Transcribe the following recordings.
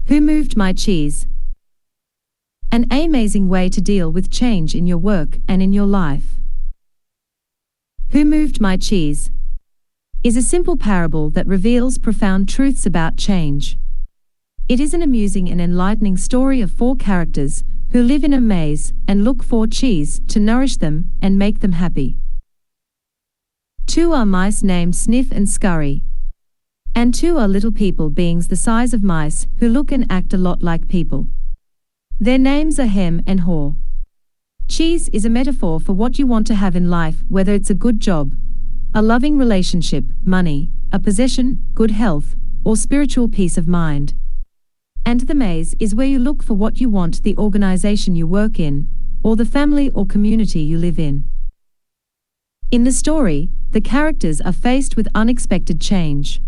Who moved my cheese? An amazing way to deal with change in your work and in your life. Who moved my cheese? Is a simple parable that reveals profound truths about change. It is an amusing and enlightening story of 4 characters who live in a maze and look for cheese to nourish them and make them happy. 2 are mice named Sniff and Scurry. And 2 are little people, beings the size of mice who look and act a lot like people. Their names are Hem and Haw. Cheese is a metaphor for what you want to have in life, whether it's a good job, a loving relationship, money, a possession, good health, or spiritual peace of mind. And the maze is where you look for what you want, the organization you work in, or the family or community you live in. In the story, the characters are faced with unexpected change.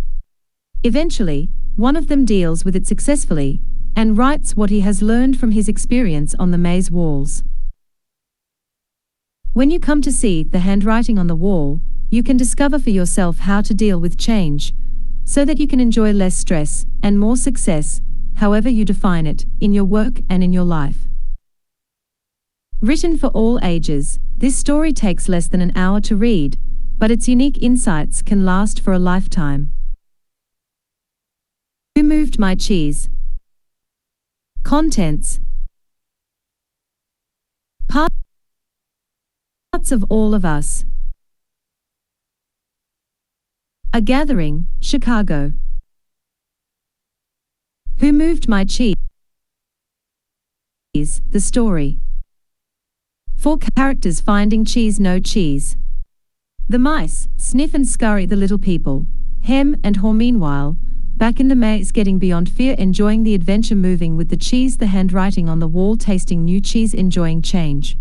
Eventually, one of them deals with it successfully and writes what he has learned from his experience on the maze walls. When you come to see the handwriting on the wall, you can discover for yourself how to deal with change so that you can enjoy less stress and more success, however you define it, in your work and in your life. Written for all ages, this story takes less than an hour to read, but its unique insights can last for a lifetime. Who moved my cheese? Contents. Parts of all of us. A gathering, Chicago. Who moved my cheese? The story. 4 characters finding cheese, no cheese. The mice, Sniff and Scurry, the little people, Hem and Haw, meanwhile, back in the maze, getting beyond fear, enjoying the adventure, moving with the cheese, the handwriting on the wall, tasting new cheese, enjoying change.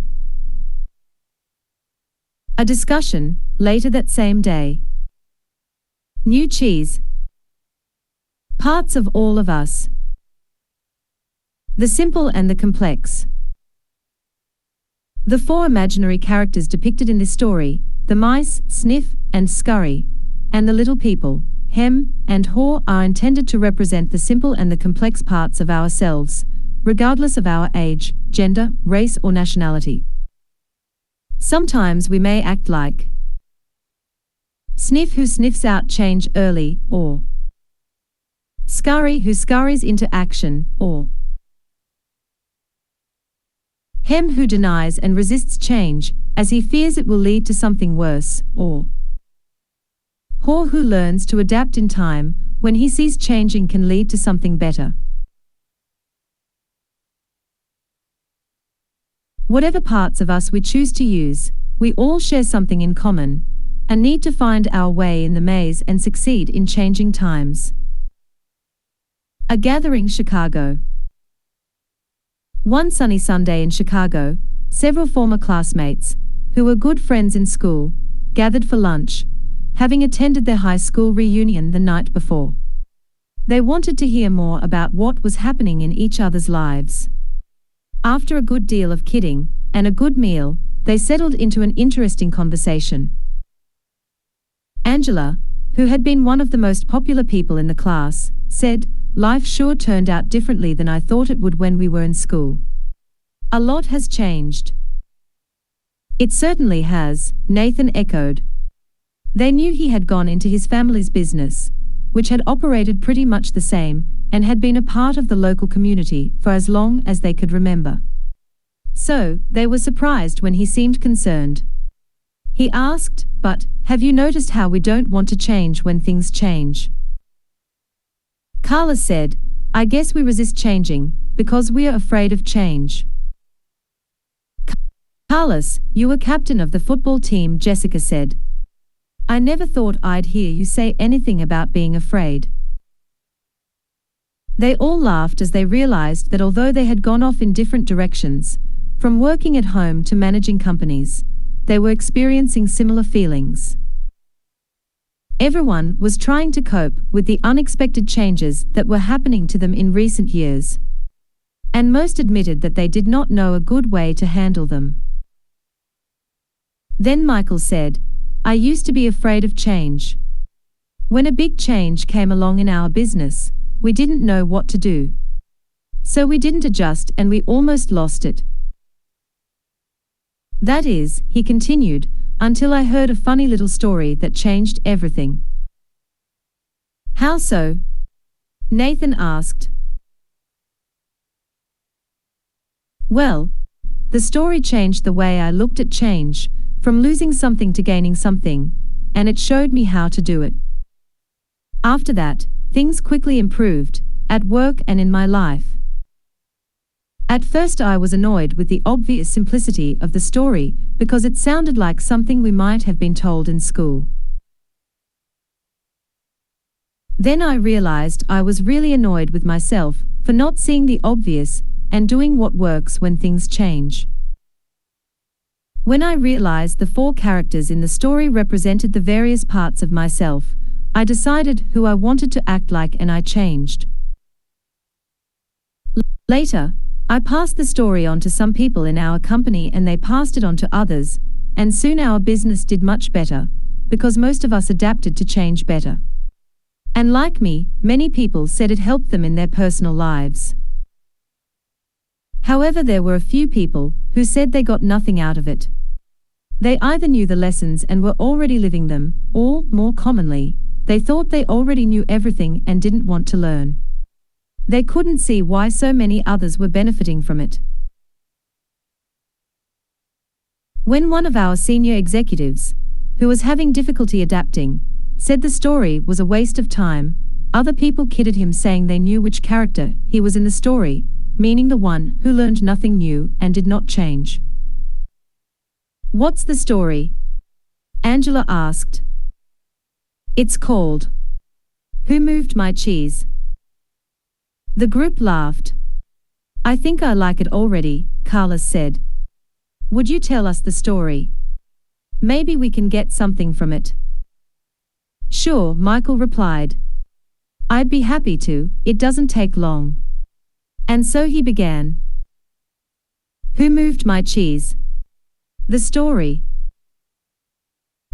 A discussion, later that same day. New cheese. Parts of all of us. The simple and the complex. The 4 imaginary characters depicted in this story, the mice, Sniff and Scurry, and the little people, Hem and Haw, are intended to represent the simple and the complex parts of ourselves, regardless of our age, gender, race, or nationality. Sometimes we may act like Sniff, who sniffs out change early, or Scurry, who scurries into action, or Hem, who denies and resists change, as he fears it will lead to something worse, or Haw, who learns to adapt in time, when he sees changing can lead to something better. Whatever parts of us we choose to use, we all share something in common, and need to find our way in the maze and succeed in changing times. A gathering, Chicago. One sunny Sunday in Chicago, several former classmates, who were good friends in school, gathered for lunch, having attended their high school reunion the night before. They wanted to hear more about what was happening in each other's lives. After a good deal of kidding and a good meal, they settled into an interesting conversation. Angela, who had been one of the most popular people in the class, said, "Life sure turned out differently than I thought it would when we were in school. A lot has changed." "It certainly has," Nathan echoed. They knew he had gone into his family's business, which had operated pretty much the same, and had been a part of the local community for as long as they could remember. So, they were surprised when he seemed concerned. He asked, "But, have you noticed how we don't want to change when things change?" Carla said, "I guess we resist changing, because we are afraid of change." "Carlos, you were captain of the football team," Jessica said. "I never thought I'd hear you say anything about being afraid." They all laughed as they realized that although they had gone off in different directions, from working at home to managing companies, they were experiencing similar feelings. Everyone was trying to cope with the unexpected changes that were happening to them in recent years. And most admitted that they did not know a good way to handle them. Then Michael said, "I used to be afraid of change. When a big change came along in our business, we didn't know what to do. So we didn't adjust and we almost lost it. That is, he continued, until I heard a funny little story that changed everything. How so? Nathan asked. Well, the story changed the way I looked at change, from losing something to gaining something, and it showed me how to do it. After that, things quickly improved, at work and in my life. At first I was annoyed with the obvious simplicity of the story because it sounded like something we might have been told in school. Then I realized I was really annoyed with myself for not seeing the obvious and doing what works when things change. When I realized the 4 characters in the story represented the various parts of myself, I decided who I wanted to act like and I changed. Later, I passed the story on to some people in our company and they passed it on to others, and soon our business did much better, because most of us adapted to change better. And like me, many people said it helped them in their personal lives. However, there were a few people who said they got nothing out of it. They either knew the lessons and were already living them, or, more commonly, they thought they already knew everything and didn't want to learn. They couldn't see why so many others were benefiting from it. When one of our senior executives, who was having difficulty adapting, said the story was a waste of time, other people kidded him saying they knew which character he was in the story, meaning the one who learned nothing new and did not change. What's the story? Angela asked. It's called Who Moved My Cheese? The group laughed. I think I like it already, Carlos said. Would you tell us the story? Maybe we can get something from it. Sure, Michael replied. I'd be happy to, it doesn't take long. And so he began. Who moved my cheese? The story.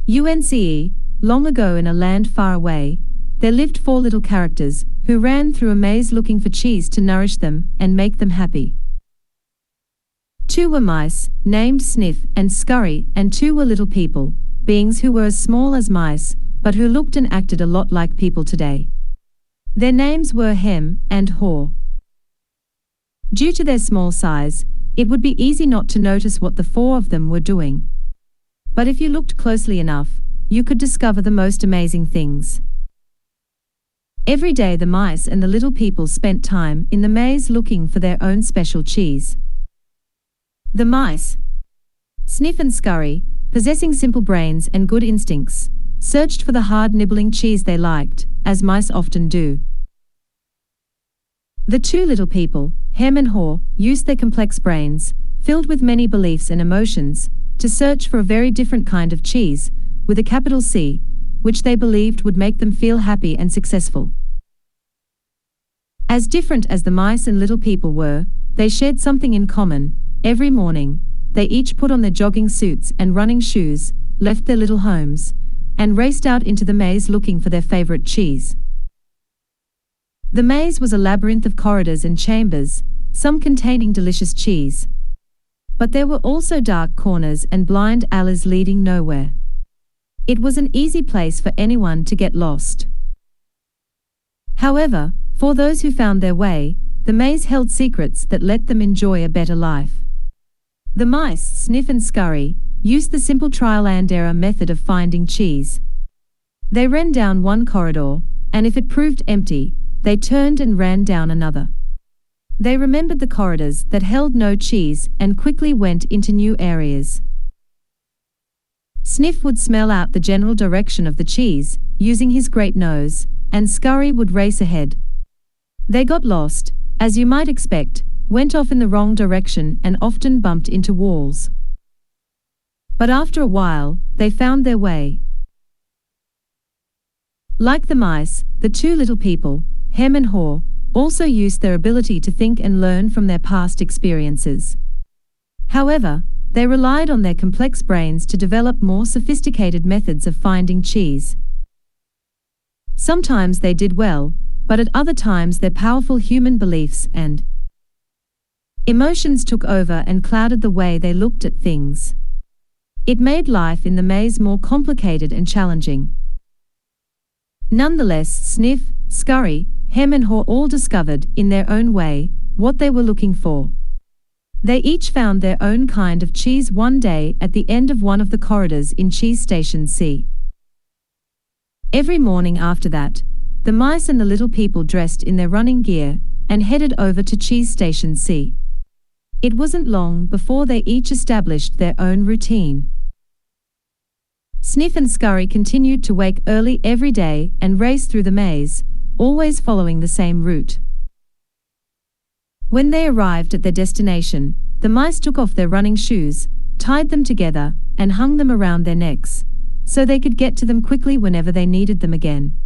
UNCE, long ago in a land far away, there lived 4 little characters who ran through a maze looking for cheese to nourish them and make them happy. 2 were mice, named Sniff and Scurry, and 2 were little people, beings who were as small as mice, but who looked and acted a lot like people today. Their names were Hem and Haw. Due to their small size, it would be easy not to notice what the 4 of them were doing. But if you looked closely enough, you could discover the most amazing things. Every day the mice and the little people spent time in the maze looking for their own special cheese. The mice, Sniff and Scurry, possessing simple brains and good instincts, searched for the hard nibbling cheese they liked, as mice often do. The 2 little people, Hem and Haw, used their complex brains, filled with many beliefs and emotions, to search for a very different kind of cheese, with a capital C, which they believed would make them feel happy and successful. As different as the mice and little people were, they shared something in common. Every morning, they each put on their jogging suits and running shoes, left their little homes, and raced out into the maze looking for their favorite cheese. The maze was a labyrinth of corridors and chambers, some containing delicious cheese. But there were also dark corners and blind alleys leading nowhere. It was an easy place for anyone to get lost. However, for those who found their way, the maze held secrets that let them enjoy a better life. The mice, Sniff and Scurry, used the simple trial and error method of finding cheese. They ran down one corridor, and if it proved empty, they turned and ran down another. They remembered the corridors that held no cheese and quickly went into new areas. Sniff would smell out the general direction of the cheese, using his great nose, and Scurry would race ahead. They got lost, as you might expect, went off in the wrong direction and often bumped into walls. But after a while, they found their way. Like the mice, the 2 little people, Hem and Haw, also used their ability to think and learn from their past experiences. However, they relied on their complex brains to develop more sophisticated methods of finding cheese. Sometimes they did well, but at other times their powerful human beliefs and Emotions took over and clouded the way they looked at things. It made life in the maze more complicated and challenging. Nonetheless, Sniff, Scurry, Hem and Haw all discovered, in their own way, what they were looking for. They each found their own kind of cheese one day at the end of one of the corridors in Cheese Station C. Every morning after that, the mice and the little people dressed in their running gear and headed over to Cheese Station C. It wasn't long before they each established their own routine. Sniff and Scurry continued to wake early every day and race through the maze, always following the same route. When they arrived at their destination, the mice took off their running shoes, tied them together, and hung them around their necks, so they could get to them quickly whenever they needed them again.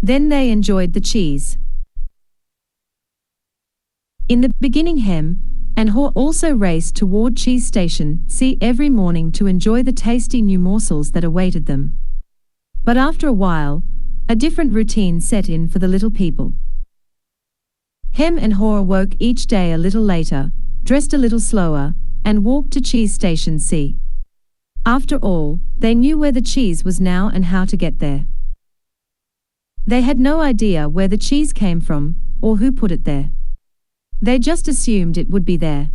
Then they enjoyed the cheese. In the beginning, Hem and Haw also raced toward Cheese Station C every morning to enjoy the tasty new morsels that awaited them. But after a while, a different routine set in for the little people. Hem and Haw awoke each day a little later, dressed a little slower, and walked to Cheese Station C. After all, they knew where the cheese was now and how to get there. They had no idea where the cheese came from, or who put it there. They just assumed it would be there.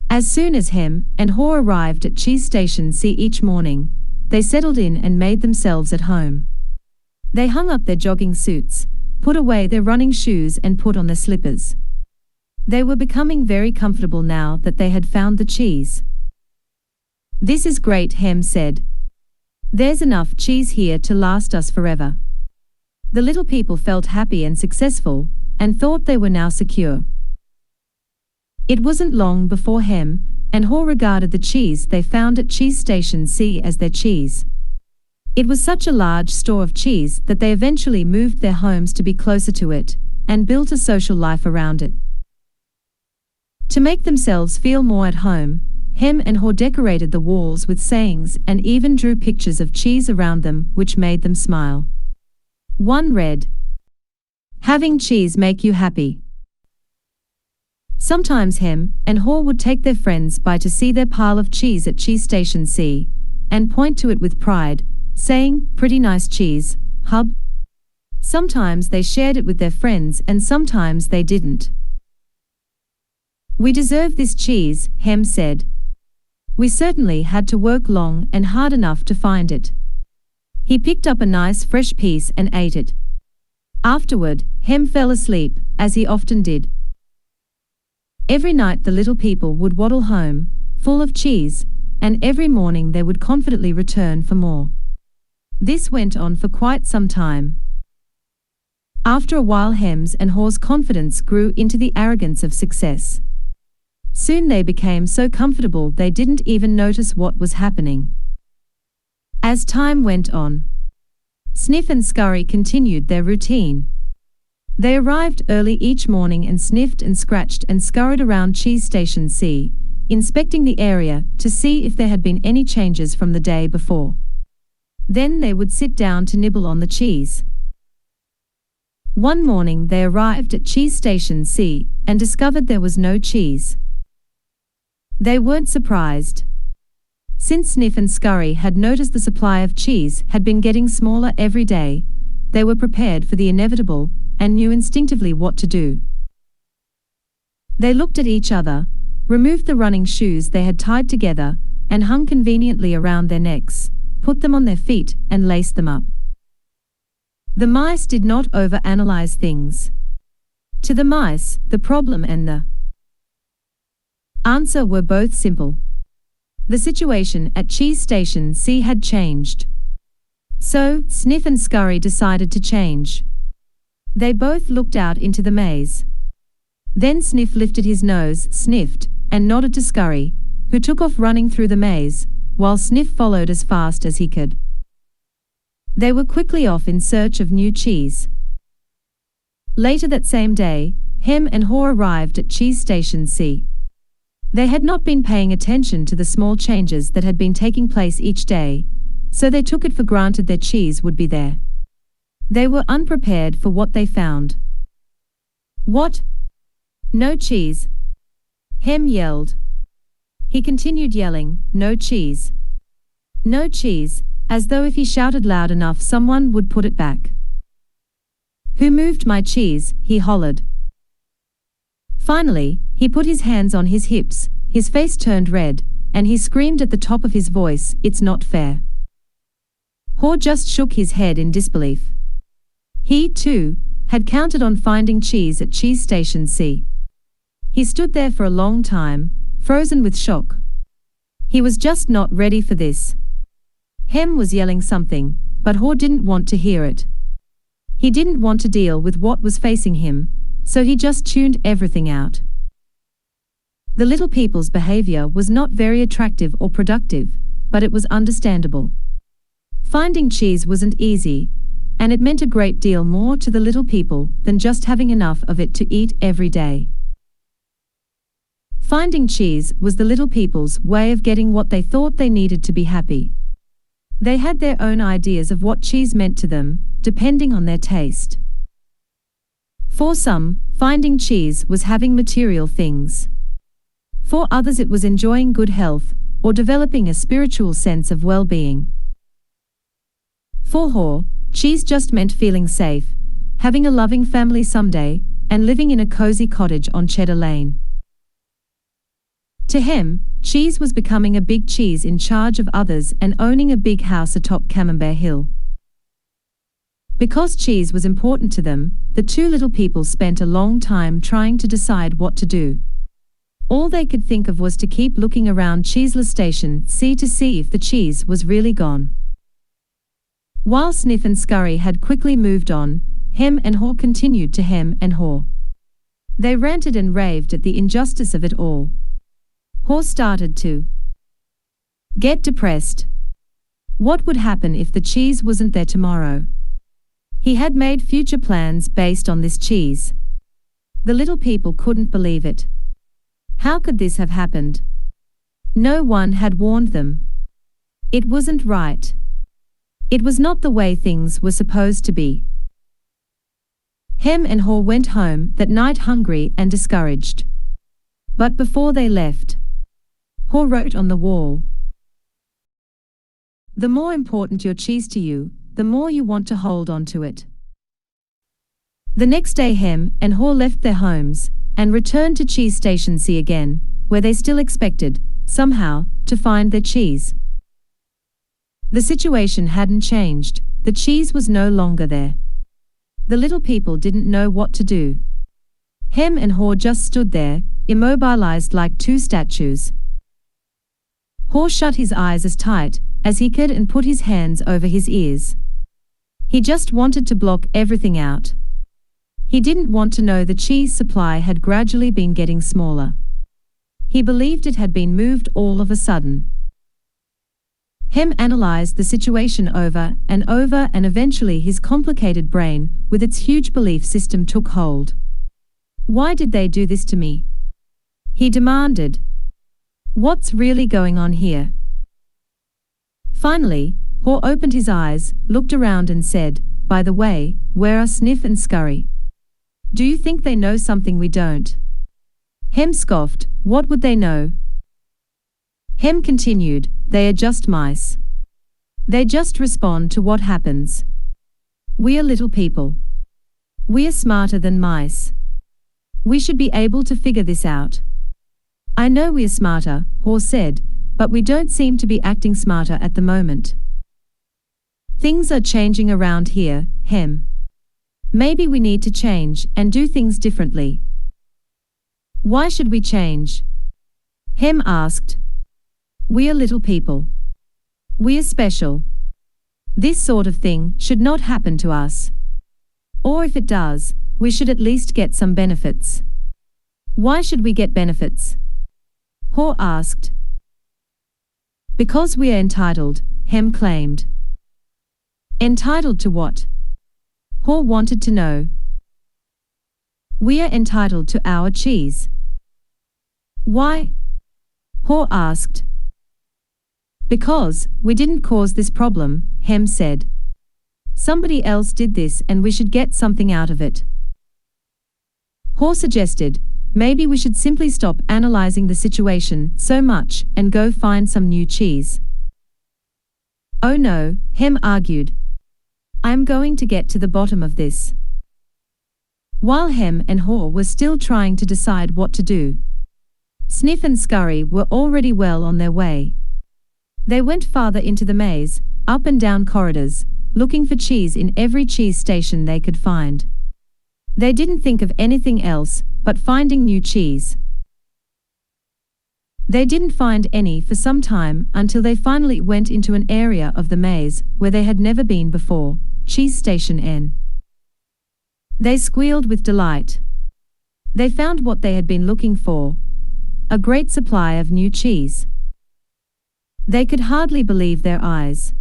As soon as Hem and Haw arrived at Cheese Station C each morning, they settled in and made themselves at home. They hung up their jogging suits, put away their running shoes and put on their slippers. They were becoming very comfortable now that they had found the cheese. "This is great," Hem said. "There's enough cheese here to last us forever." The little people felt happy and successful, and thought they were now secure. It wasn't long before Hem and Haw regarded the cheese they found at Cheese Station C as their cheese. It was such a large store of cheese that they eventually moved their homes to be closer to it, and built a social life around it. To make themselves feel more at home, Hem and Haw decorated the walls with sayings and even drew pictures of cheese around them which made them smile. One read, "Having cheese make you happy." Sometimes Hem and Haw would take their friends by to see their pile of cheese at Cheese Station C, and point to it with pride, saying, "Pretty nice cheese, hub." Sometimes they shared it with their friends and sometimes they didn't. "We deserve this cheese," Hem said. "We certainly had to work long and hard enough to find it." He picked up a nice fresh piece and ate it. Afterward, Hem fell asleep, as he often did. Every night the little people would waddle home, full of cheese, and every morning they would confidently return for more. This went on for quite some time. After a while, Hem's and Haw's confidence grew into the arrogance of success. Soon they became so comfortable they didn't even notice what was happening. As time went on, Sniff and Scurry continued their routine. They arrived early each morning and sniffed and scratched and scurried around Cheese Station C, inspecting the area to see if there had been any changes from the day before. Then they would sit down to nibble on the cheese. One morning they arrived at Cheese Station C and discovered there was no cheese. They weren't surprised. Since Sniff and Scurry had noticed the supply of cheese had been getting smaller every day, they were prepared for the inevitable and knew instinctively what to do. They looked at each other, removed the running shoes they had tied together and hung conveniently around their necks, put them on their feet and laced them up. The mice did not overanalyze things. To the mice, the problem and the answer were both simple. The situation at Cheese Station C had changed. So, Sniff and Scurry decided to change. They both looked out into the maze. Then Sniff lifted his nose, sniffed, and nodded to Scurry, who took off running through the maze, while Sniff followed as fast as he could. They were quickly off in search of new cheese. Later that same day, Hem and Haw arrived at Cheese Station C. They had not been paying attention to the small changes that had been taking place each day, so they took it for granted their cheese would be there. They were unprepared for what they found. "What? No cheese. Hem yelled. He continued yelling, no cheese. No cheese, as though if he shouted loud enough someone would put it back. Who moved my cheese? He hollered. Finally, he put his hands on his hips, his face turned red, and he screamed at the top of his voice, it's not fair. Haw just shook his head in disbelief. He, too, had counted on finding cheese at Cheese Station C. He stood there for a long time, frozen with shock. He was just not ready for this. Hem was yelling something, but Haw didn't want to hear it. He didn't want to deal with what was facing him, so he just tuned everything out. The little people's behavior was not very attractive or productive, but it was understandable. Finding cheese wasn't easy, and it meant a great deal more to the little people than just having enough of it to eat every day. Finding cheese was the little people's way of getting what they thought they needed to be happy. They had their own ideas of what cheese meant to them, depending on their taste. For some, finding cheese was having material things. For others it was enjoying good health, or developing a spiritual sense of well-being. For Haw, cheese just meant feeling safe, having a loving family someday, and living in a cozy cottage on Cheddar Lane. To Hem, cheese was becoming a big cheese in charge of others and owning a big house atop Camembert Hill. Because cheese was important to them, the two little people spent a long time trying to decide what to do. All they could think of was to keep looking around Cheeseless Station C to see if the cheese was really gone. While Sniff and Scurry had quickly moved on, Hem and Haw continued to hem and haw. They ranted and raved at the injustice of it all. Haw started to get depressed. What would happen if the cheese wasn't there tomorrow? He had made future plans based on this cheese. The little people couldn't believe it. How could this have happened? No one had warned them. It wasn't right. It was not the way things were supposed to be. Hem and Haw went home that night hungry and discouraged. But before they left, Haw wrote on the wall, "The more important your cheese to you, the more you want to hold on to it." The next day Hem and Haw left their homes and returned to Cheese Station C again, where they still expected, somehow, to find their cheese. The situation hadn't changed, the cheese was no longer there. The little people didn't know what to do. Hem and Haw just stood there, immobilized like two statues. Haw shut his eyes as tight as he could and put his hands over his ears. He just wanted to block everything out. He didn't want to know the cheese supply had gradually been getting smaller. He believed it had been moved all of a sudden. Hem analyzed the situation over and eventually his complicated brain, with its huge belief system, took hold. "Why did they do this to me?" he demanded. "What's really going on here?" Finally, Haw opened his eyes, looked around and said, "By the way, where are Sniff and Scurry? Do you think they know something we don't?" Hem scoffed, "What would they know?" Hem continued, "They are just mice. They just respond to what happens. We are little people. We are smarter than mice. We should be able to figure this out." "I know we are smarter," Haw said, "but we don't seem to be acting smarter at the moment. Things are changing around here, Hem. Maybe we need to change and do things differently." "Why should we change?" Hem asked. "We are little people. We are special. This sort of thing should not happen to us. Or if it does, we should at least get some benefits." "Why should we get benefits?" Haw asked. "Because we are entitled," Hem claimed. "Entitled to what?" Haw wanted to know. "We are entitled to our cheese." "Why?" Haw asked. "Because we didn't cause this problem," Hem said. "Somebody else did this and we should get something out of it." Haw suggested, Maybe we should simply stop analyzing the situation so much and go find some new cheese. Oh no, Hem argued. I am going to get to the bottom of this. While Hem and Haw were still trying to decide what to do, Sniff and Scurry were already well on their way. They went farther into the maze, up and down corridors, looking for cheese in every cheese station they could find. They didn't think of anything else but finding new cheese. They didn't find any for some time until they finally went into an area of the maze where they had never been before, Cheese Station N. They squealed with delight. They found what they had been looking for, a great supply of new cheese. They could hardly believe their eyes.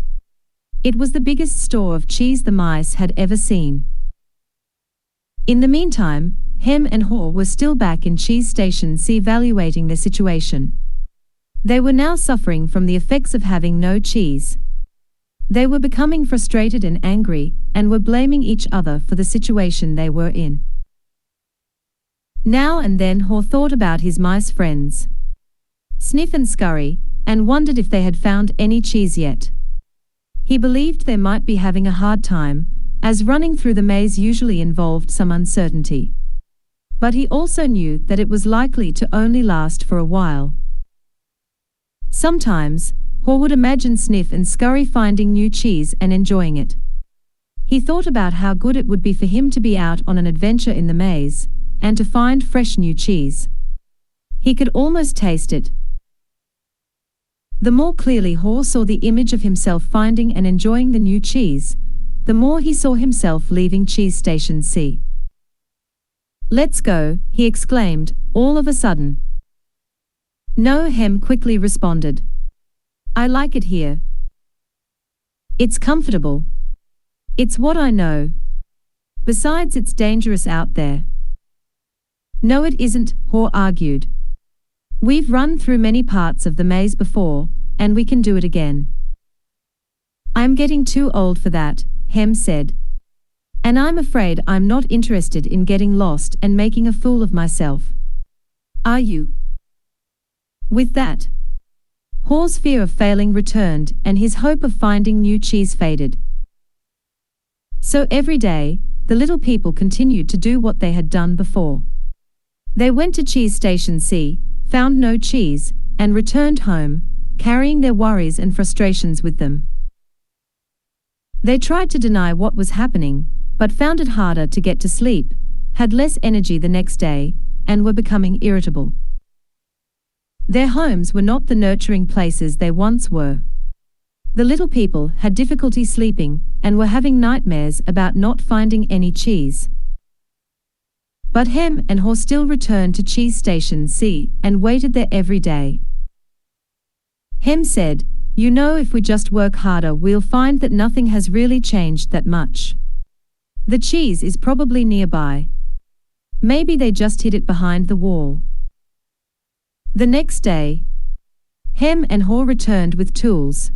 It was the biggest store of cheese the mice had ever seen. In the meantime, Hem and Haw were still back in Cheese Station C evaluating their situation. They were now suffering from the effects of having no cheese. They were becoming frustrated and angry, and were blaming each other for the situation they were in. Now and then Haw thought about his mice friends, Sniff and Scurry, and wondered if they had found any cheese yet. He believed they might be having a hard time, as running through the maze usually involved some uncertainty. But he also knew that it was likely to only last for a while. Sometimes, Haw would imagine Sniff and Scurry finding new cheese and enjoying it. He thought about how good it would be for him to be out on an adventure in the maze, and to find fresh new cheese. He could almost taste it. The more clearly Haw saw the image of himself finding and enjoying the new cheese, the more he saw himself leaving Cheese Station C. Let's go, he exclaimed, all of a sudden. No, Hem quickly responded. I like it here. It's comfortable. It's what I know. Besides, it's dangerous out there. No, it isn't, Haw argued. We've run through many parts of the maze before, and we can do it again. I'm getting too old for that, Hem said. And I'm afraid I'm not interested in getting lost and making a fool of myself. Are you? With that, Haw's fear of failing returned and his hope of finding new cheese faded. So every day, the little people continued to do what they had done before. They went to Cheese Station C, found no cheese, and returned home, carrying their worries and frustrations with them. They tried to deny what was happening, but found it harder to get to sleep, had less energy the next day, and were becoming irritable. Their homes were not the nurturing places they once were. The little people had difficulty sleeping and were having nightmares about not finding any cheese. But Hem and Haw still returned to Cheese Station C and waited there every day. Hem said, You know, if we just work harder, we'll find that nothing has really changed that much. The cheese is probably nearby. Maybe they just hid it behind the wall. The next day, Hem and Haw returned with tools.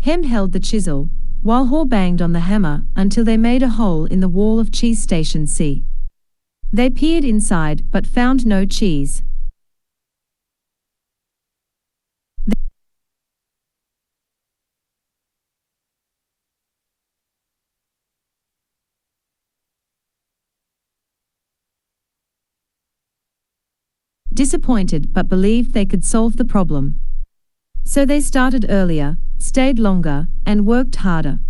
Hem held the chisel, while Haw banged on the hammer until they made a hole in the wall of Cheese Station C. They peered inside but found no cheese. Disappointed but believed they could solve the problem. So they started earlier, stayed longer, and worked harder.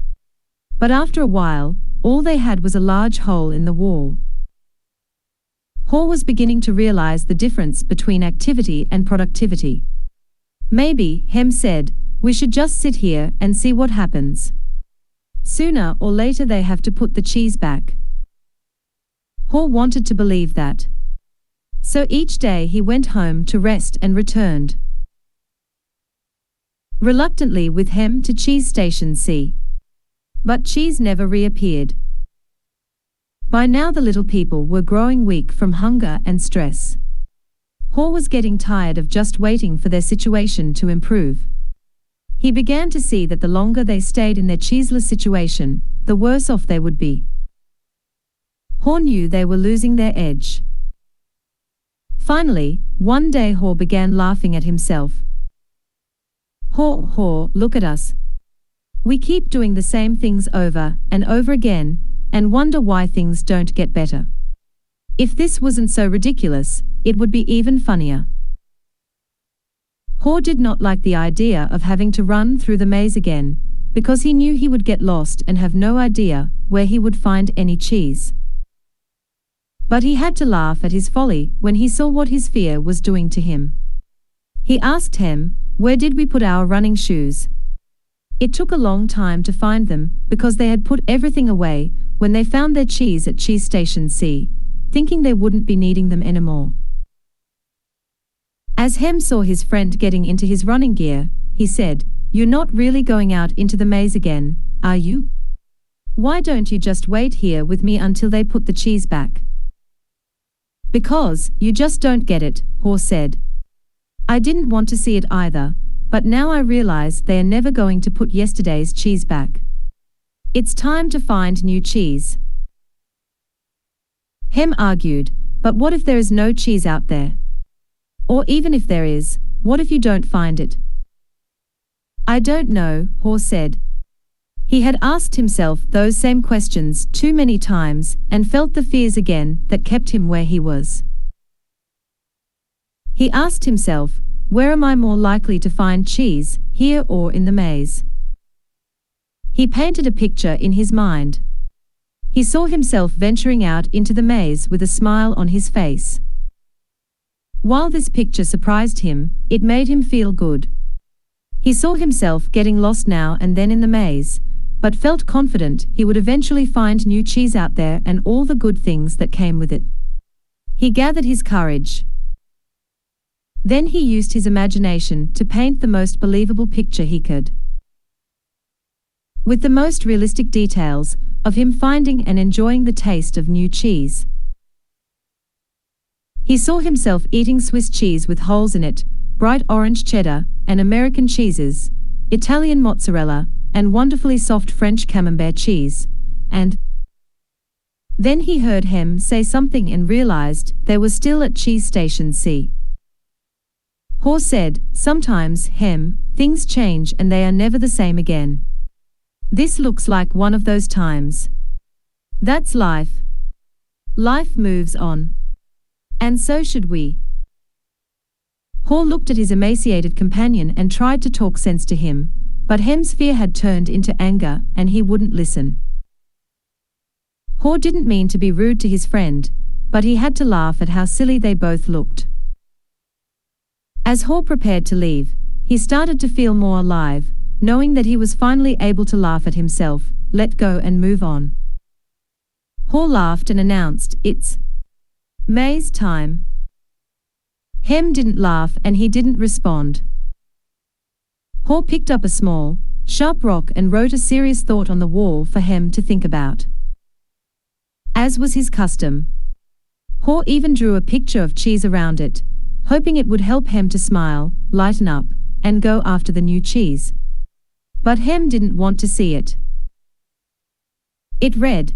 But after a while, all they had was a large hole in the wall. Haw was beginning to realize the difference between activity and productivity. Maybe, Hem said, we should just sit here and see what happens. Sooner or later they have to put the cheese back. Haw wanted to believe that. So each day he went home to rest and returned reluctantly with Hem to Cheese Station C. But cheese never reappeared. By now the little people were growing weak from hunger and stress. Haw was getting tired of just waiting for their situation to improve. He began to see that the longer they stayed in their cheeseless situation, the worse off they would be. Haw knew they were losing their edge. Finally, one day Haw began laughing at himself. Haw, look at us. We keep doing the same things over and over again, and wonder why things don't get better. If this wasn't so ridiculous, it would be even funnier. Haw did not like the idea of having to run through the maze again, because he knew he would get lost and have no idea where he would find any cheese. But he had to laugh at his folly when he saw what his fear was doing to him. He asked Hem, "Where did we put our running shoes?" It took a long time to find them, because they had put everything away when they found their cheese at Cheese Station C, thinking they wouldn't be needing them anymore. As Hem saw his friend getting into his running gear, he said, "You're not really going out into the maze again, are you? Why don't you just wait here with me until they put the cheese back?" "Because you just don't get it," Haw said. "I didn't want to see it either, but now I realize they are never going to put yesterday's cheese back. It's time to find new cheese." Hem argued, "But what if there is no cheese out there? Or even if there is, what if you don't find it?" "I don't know," Haw said. He had asked himself those same questions too many times and felt the fears again that kept him where he was. He asked himself, "Where am I more likely to find cheese, here or in the maze?" He painted a picture in his mind. He saw himself venturing out into the maze with a smile on his face. While this picture surprised him, it made him feel good. He saw himself getting lost now and then in the maze, but felt confident he would eventually find new cheese out there and all the good things that came with it. He gathered his courage. Then he used his imagination to paint the most believable picture he could, with the most realistic details of him finding and enjoying the taste of new cheese. He saw himself eating Swiss cheese with holes in it, bright orange cheddar, and American cheeses, Italian mozzarella, and wonderfully soft French camembert cheese, and then he heard Hem say something and realized they were still at Cheese Station C. Haw said, "Sometimes, Hem, things change and they are never the same again. This looks like one of those times. That's life. Life moves on. And so should we." Haw looked at his emaciated companion and tried to talk sense to him, but Hem's fear had turned into anger and he wouldn't listen. Haw didn't mean to be rude to his friend, but he had to laugh at how silly they both looked. As Haw prepared to leave, he started to feel more alive, knowing that he was finally able to laugh at himself, let go and move on. Haw laughed and announced, "It's maze time." Hem didn't laugh and he didn't respond. Haw picked up a small, sharp rock and wrote a serious thought on the wall for Hem to think about. As was his custom, Haw even drew a picture of cheese around it, hoping it would help Hem to smile, lighten up, and go after the new cheese. But Hem didn't want to see it. It read,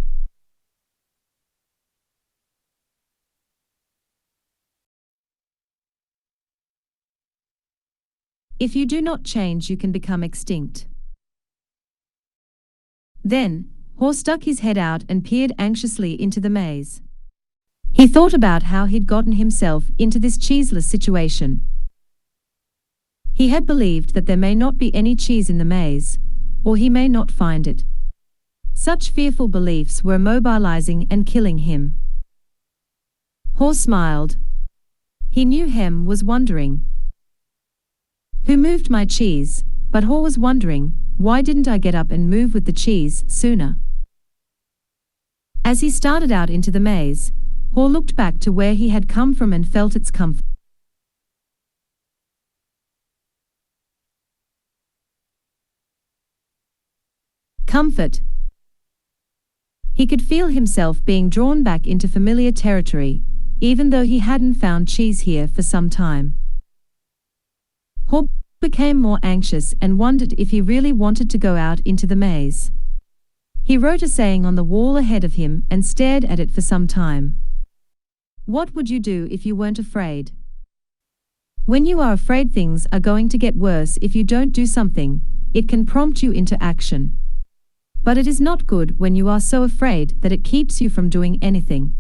"If you do not change, you can become extinct." Then, Haw stuck his head out and peered anxiously into the maze. He thought about how he'd gotten himself into this cheeseless situation. He had believed that there may not be any cheese in the maze, or he may not find it. Such fearful beliefs were immobilizing and killing him. Haw smiled. He knew Hem was wondering, "Who moved my cheese?" But Haw was wondering, why didn't I get up and move with the cheese sooner? As he started out into the maze, Haw looked back to where he had come from and felt its comfort. He could feel himself being drawn back into familiar territory, even though he hadn't found cheese here for some time. Haw became more anxious and wondered if he really wanted to go out into the maze. He wrote a saying on the wall ahead of him and stared at it for some time. What would you do if you weren't afraid? When you are afraid things are going to get worse if you don't do something, it can prompt you into action. But it is not good when you are so afraid that it keeps you from doing anything.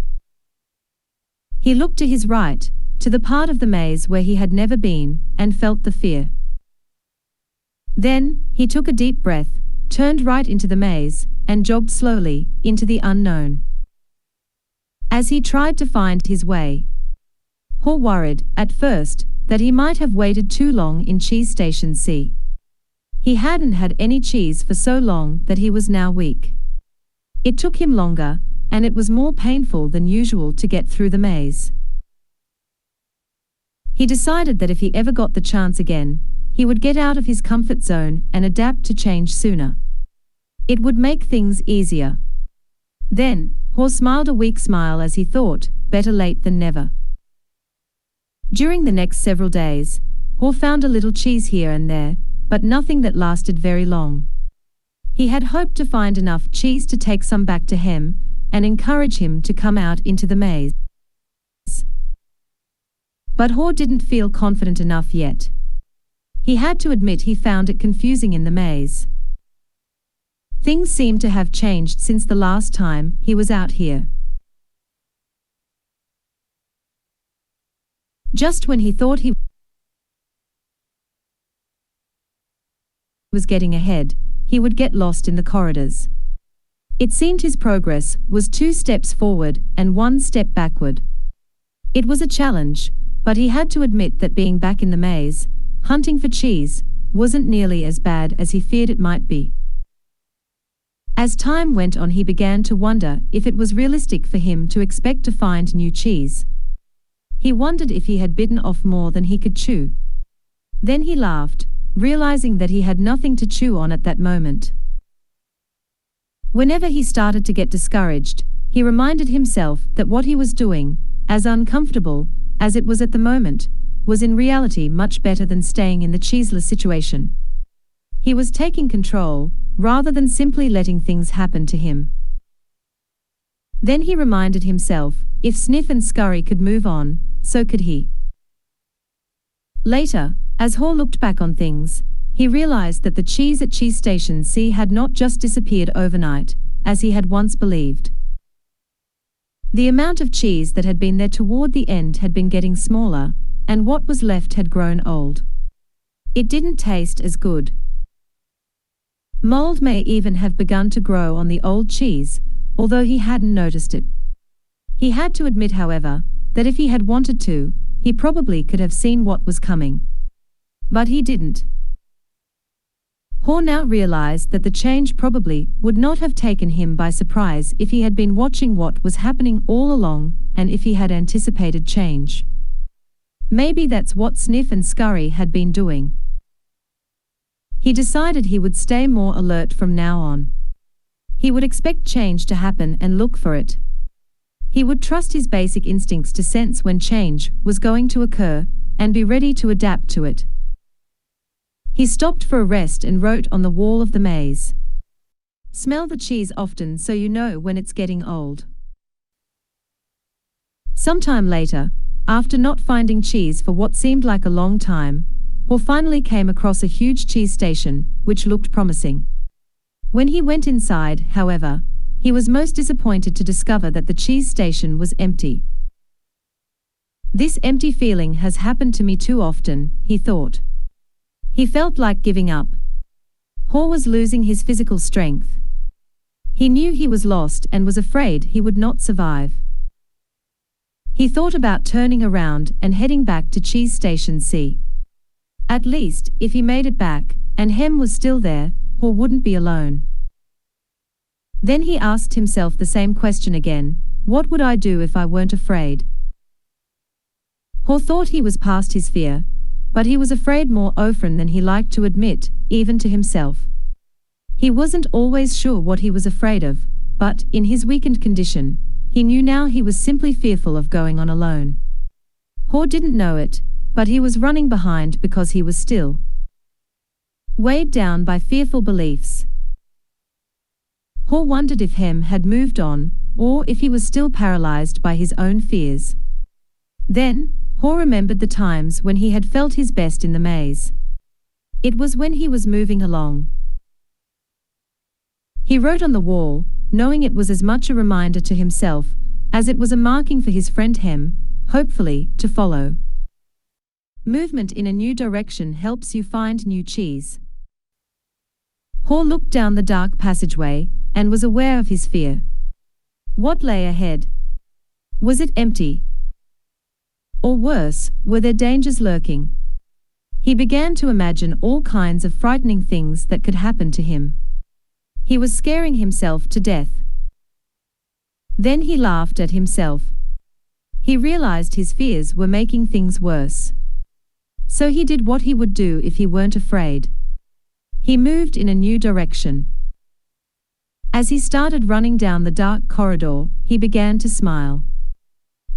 He looked to his right, to the part of the maze where he had never been, and felt the fear. Then, he took a deep breath, turned right into the maze, and jogged slowly into the unknown. As he tried to find his way, Hall worried, at first, that he might have waited too long in Cheese Station C. He hadn't had any cheese for so long that he was now weak. It took him longer, and it was more painful than usual to get through the maze. He decided that if he ever got the chance again, he would get out of his comfort zone and adapt to change sooner. It would make things easier. Then, Hall smiled a weak smile as he thought, better late than never. During the next several days, Hall found a little cheese here and there, but nothing that lasted very long. He had hoped to find enough cheese to take some back to Hem, and encourage him to come out into the maze. But Hall didn't feel confident enough yet. He had to admit he found it confusing in the maze. Things seemed to have changed since the last time he was out here. Just when he thought he was getting ahead, he would get lost in the corridors. It seemed his progress was 2 steps forward and 1 step backward. It was a challenge, but he had to admit that being back in the maze, hunting for cheese, wasn't nearly as bad as he feared it might be. As time went on, he began to wonder if it was realistic for him to expect to find new cheese. He wondered if he had bitten off more than he could chew. Then he laughed, realizing that he had nothing to chew on at that moment. Whenever he started to get discouraged, he reminded himself that what he was doing, as uncomfortable as it was at the moment, was in reality much better than staying in the cheeseless situation. He was taking control, rather than simply letting things happen to him. Then he reminded himself, if Sniff and Scurry could move on, so could he. Later, as Hall looked back on things, he realized that the cheese at Cheese Station C had not just disappeared overnight, as he had once believed. The amount of cheese that had been there toward the end had been getting smaller, and what was left had grown old. It didn't taste as good. Mold may even have begun to grow on the old cheese, although he hadn't noticed it. He had to admit, however, that if he had wanted to, he probably could have seen what was coming. But he didn't. Hall now realized that the change probably would not have taken him by surprise if he had been watching what was happening all along, and if he had anticipated change. Maybe that's what Sniff and Scurry had been doing. He decided he would stay more alert from now on. He would expect change to happen and look for it. He would trust his basic instincts to sense when change was going to occur, and be ready to adapt to it. He stopped for a rest and wrote on the wall of the maze. Smell the cheese often so you know when it's getting old. Sometime later, after not finding cheese for what seemed like a long time, Hall finally came across a huge cheese station, which looked promising. When he went inside, however, he was most disappointed to discover that the cheese station was empty. This empty feeling has happened to me too often, he thought. He felt like giving up. Hall was losing his physical strength. He knew he was lost and was afraid he would not survive. He thought about turning around and heading back to Cheese Station C. At least, if he made it back, and Hem was still there, Hall wouldn't be alone. Then he asked himself the same question again, what would I do if I weren't afraid? Hall thought he was past his fear, but he was afraid more often than he liked to admit, even to himself. He wasn't always sure what he was afraid of, but, in his weakened condition, he knew now he was simply fearful of going on alone. Hall didn't know it, but he was running behind because he was still weighed down by fearful beliefs. Hall wondered if Hem had moved on, or if he was still paralyzed by his own fears. Then, Hor remembered the times when he had felt his best in the maze. It was when he was moving along. He wrote on the wall, knowing it was as much a reminder to himself as it was a marking for his friend Hem, hopefully, to follow. Movement in a new direction helps you find new cheese. Hor looked down the dark passageway and was aware of his fear. What lay ahead? Was it empty? Or worse, were there dangers lurking? He began to imagine all kinds of frightening things that could happen to him. He was scaring himself to death. Then he laughed at himself. He realized his fears were making things worse. So he did what he would do if he weren't afraid. He moved in a new direction. As he started running down the dark corridor, he began to smile.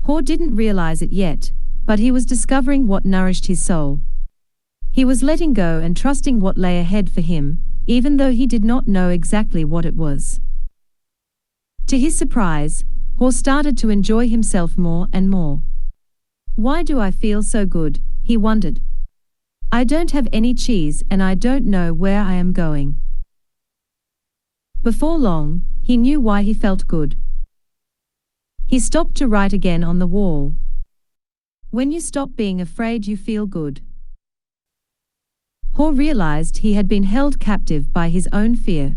Hor didn't realize it yet, but he was discovering what nourished his soul. He was letting go and trusting what lay ahead for him, even though he did not know exactly what it was. To his surprise, Hor started to enjoy himself more and more. Why do I feel so good? He wondered. I don't have any cheese and I don't know where I am going. Before long, he knew why he felt good. He stopped to write again on the wall. When you stop being afraid, you feel good. Hor realized he had been held captive by his own fear.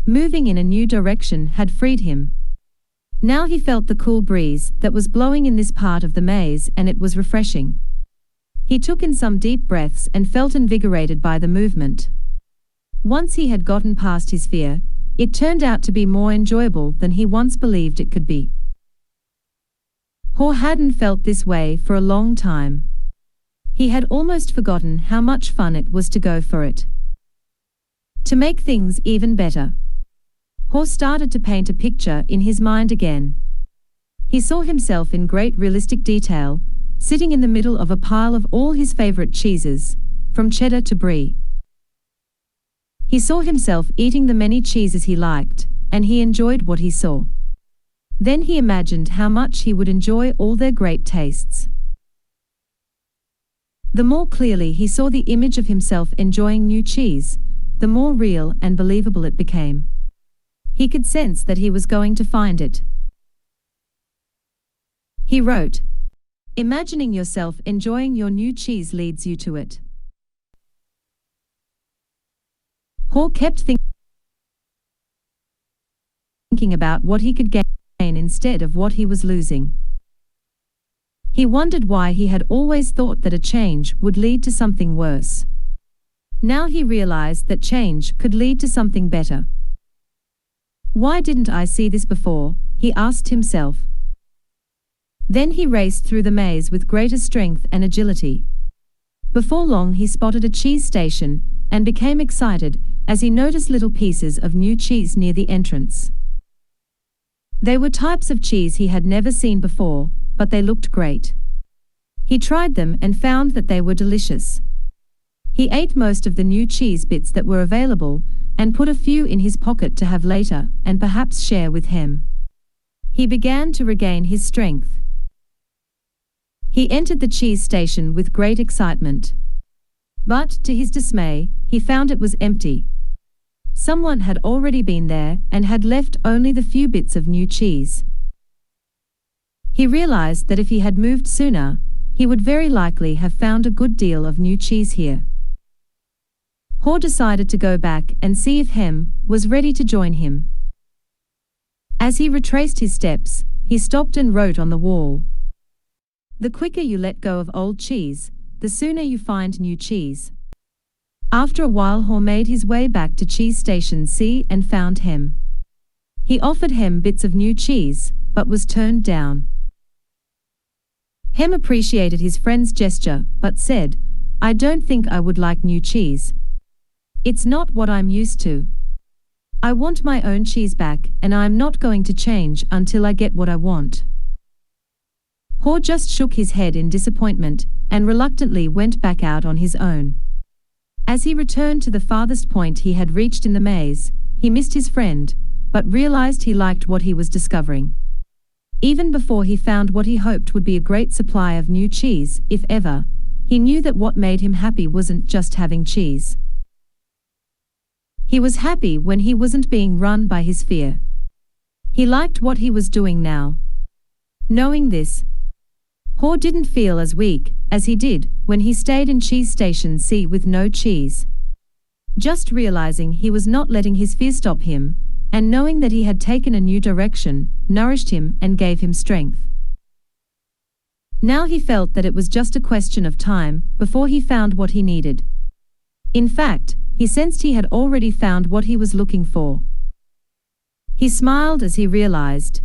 Moving in a new direction had freed him. Now he felt the cool breeze that was blowing in this part of the maze, and it was refreshing. He took in some deep breaths and felt invigorated by the movement. Once he had gotten past his fear, it turned out to be more enjoyable than he once believed it could be. Hor hadn't felt this way for a long time. He had almost forgotten how much fun it was to go for it. To make things even better, Hor started to paint a picture in his mind again. He saw himself in great realistic detail, sitting in the middle of a pile of all his favorite cheeses, from cheddar to brie. He saw himself eating the many cheeses he liked, and he enjoyed what he saw. Then he imagined how much he would enjoy all their great tastes. The more clearly he saw the image of himself enjoying new cheese, the more real and believable it became. He could sense that he was going to find it. He wrote, "Imagining yourself enjoying your new cheese leads you to it." Hor kept thinking about what he could gain instead of what he was losing. He wondered why he had always thought that a change would lead to something worse. Now he realized that change could lead to something better. Why didn't I see this before? He asked himself. Then he raced through the maze with greater strength and agility. Before long he spotted a cheese station and became excited as he noticed little pieces of new cheese near the entrance. They were types of cheese he had never seen before, but they looked great. He tried them and found that they were delicious. He ate most of the new cheese bits that were available and put a few in his pocket to have later and perhaps share with Hem. He began to regain his strength. He entered the cheese station with great excitement. But, to his dismay, he found it was empty. Someone had already been there and had left only the few bits of new cheese. He realized that if he had moved sooner, he would very likely have found a good deal of new cheese here. Hor decided to go back and see if Hem was ready to join him. As he retraced his steps, he stopped and wrote on the wall, "The quicker you let go of old cheese, the sooner you find new cheese." After a while Hor made his way back to cheese station C and found Hem. He offered Hem bits of new cheese, but was turned down. Hem appreciated his friend's gesture, but said, "I don't think I would like new cheese. It's not what I'm used to. I want my own cheese back, and I'm not going to change until I get what I want." Hor just shook his head in disappointment, and reluctantly went back out on his own. As he returned to the farthest point he had reached in the maze, he missed his friend, but realized he liked what he was discovering. Even before he found what he hoped would be a great supply of new cheese, if ever, he knew that what made him happy wasn't just having cheese. He was happy when he wasn't being run by his fear. He liked what he was doing now. Knowing this, Ho didn't feel as weak as he did when he stayed in Cheese Station C with no cheese. Just realizing he was not letting his fear stop him, and knowing that he had taken a new direction, nourished him and gave him strength. Now he felt that it was just a question of time before he found what he needed. In fact, he sensed he had already found what he was looking for. He smiled as he realized.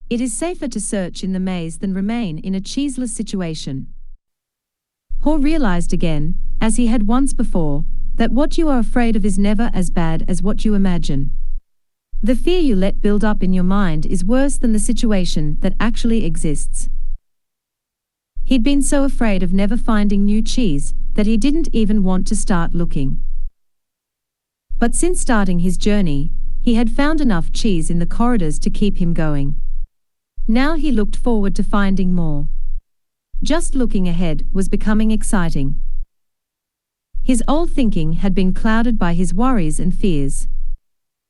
It is safer to search in the maze than remain in a cheeseless situation. Ho realized again, as he had once before, that what you are afraid of is never as bad as what you imagine. The fear you let build up in your mind is worse than the situation that actually exists. He'd been so afraid of never finding new cheese that he didn't even want to start looking. But since starting his journey, he had found enough cheese in the corridors to keep him going. Now he looked forward to finding more. Just looking ahead was becoming exciting. His old thinking had been clouded by his worries and fears.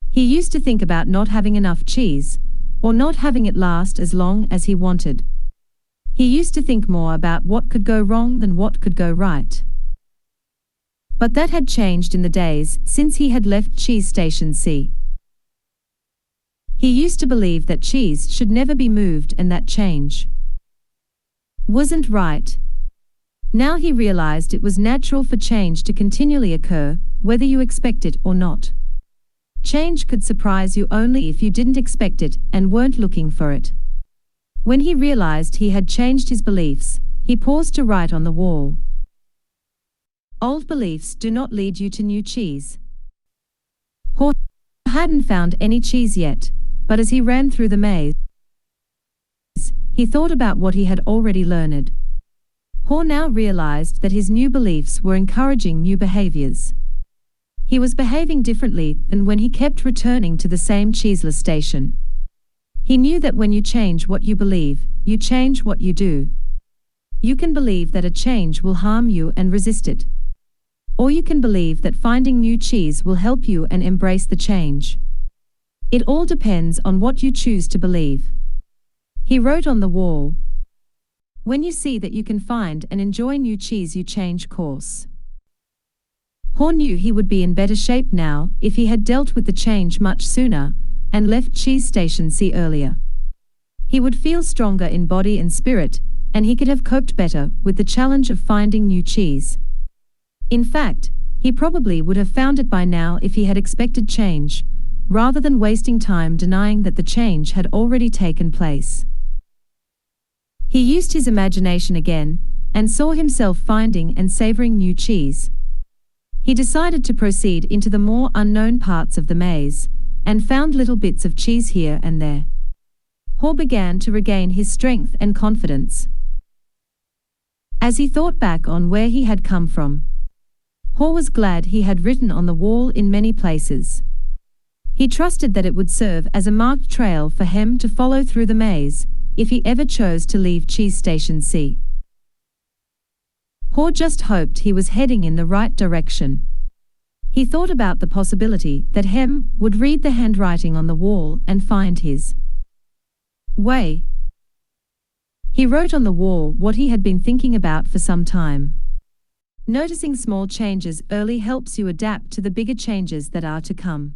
He used to think about not having enough cheese, or not having it last as long as he wanted. He used to think more about what could go wrong than what could go right. But that had changed in the days since he had left Cheese Station C. He used to believe that cheese should never be moved, and that change wasn't right. Now he realized it was natural for change to continually occur, whether you expect it or not. Change could surprise you only if you didn't expect it and weren't looking for it. When he realized he had changed his beliefs, he paused to write on the wall. Old beliefs do not lead you to new cheese. Ho hadn't found any cheese yet, but as he ran through the maze, he thought about what he had already learned. Ho now realized that his new beliefs were encouraging new behaviors. He was behaving differently than when he kept returning to the same cheeseless station. He knew that when you change what you believe, you change what you do. You can believe that a change will harm you and resist it. Or you can believe that finding new cheese will help you and embrace the change. It all depends on what you choose to believe. He wrote on the wall, "When you see that you can find and enjoy new cheese, you change course." Ho knew he would be in better shape now if he had dealt with the change much sooner and left Cheese Station C earlier. He would feel stronger in body and spirit, and he could have coped better with the challenge of finding new cheese. In fact, he probably would have found it by now if he had expected change, rather than wasting time denying that the change had already taken place. He used his imagination again, and saw himself finding and savoring new cheese. He decided to proceed into the more unknown parts of the maze, and found little bits of cheese here and there. Ho began to regain his strength and confidence. As he thought back on where he had come from, Ho was glad he had written on the wall in many places. He trusted that it would serve as a marked trail for him to follow through the maze, if he ever chose to leave Cheese Station C. Ho just hoped he was heading in the right direction. He thought about the possibility that Hem would read the handwriting on the wall and find his way. He wrote on the wall what he had been thinking about for some time. Noticing small changes early helps you adapt to the bigger changes that are to come.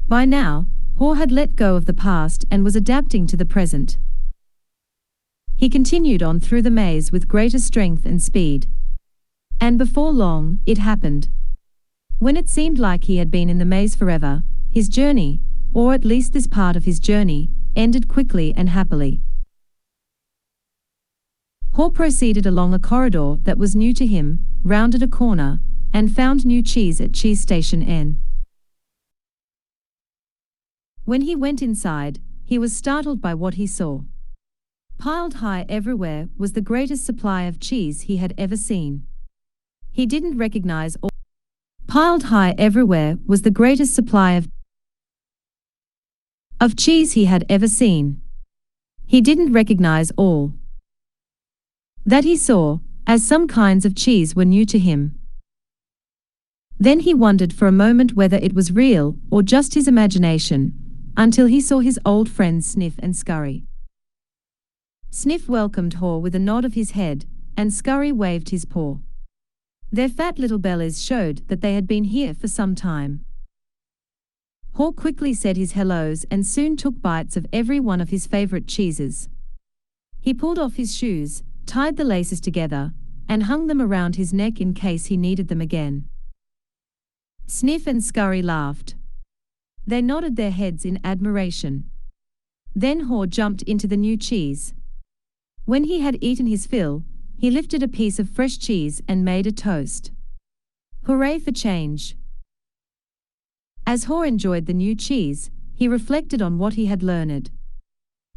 By now, Ho had let go of the past and was adapting to the present. He continued on through the maze with greater strength and speed. And before long, it happened. When it seemed like he had been in the maze forever, his journey, or at least this part of his journey, ended quickly and happily. Ho proceeded along a corridor that was new to him, rounded a corner, and found new cheese at Cheese Station N. When he went inside, he was startled by what he saw. Piled high everywhere was the greatest supply of cheese he had ever seen. He didn't recognize all. Piled high everywhere was the greatest supply of of cheese he had ever seen. He didn't recognize all that he saw, as some kinds of cheese were new to him. Then he wondered for a moment whether it was real or just his imagination, until he saw his old friends Sniff and Scurry. Sniff welcomed Haw with a nod of his head, and Scurry waved his paw. Their fat little bellies showed that they had been here for some time. Haw quickly said his hellos and soon took bites of every one of his favorite cheeses. He pulled off his shoes, tied the laces together, and hung them around his neck in case he needed them again. Sniff and Scurry laughed. They nodded their heads in admiration. Then Haw jumped into the new cheese. When he had eaten his fill, he lifted a piece of fresh cheese and made a toast. Hooray for change! As Haw enjoyed the new cheese, he reflected on what he had learned.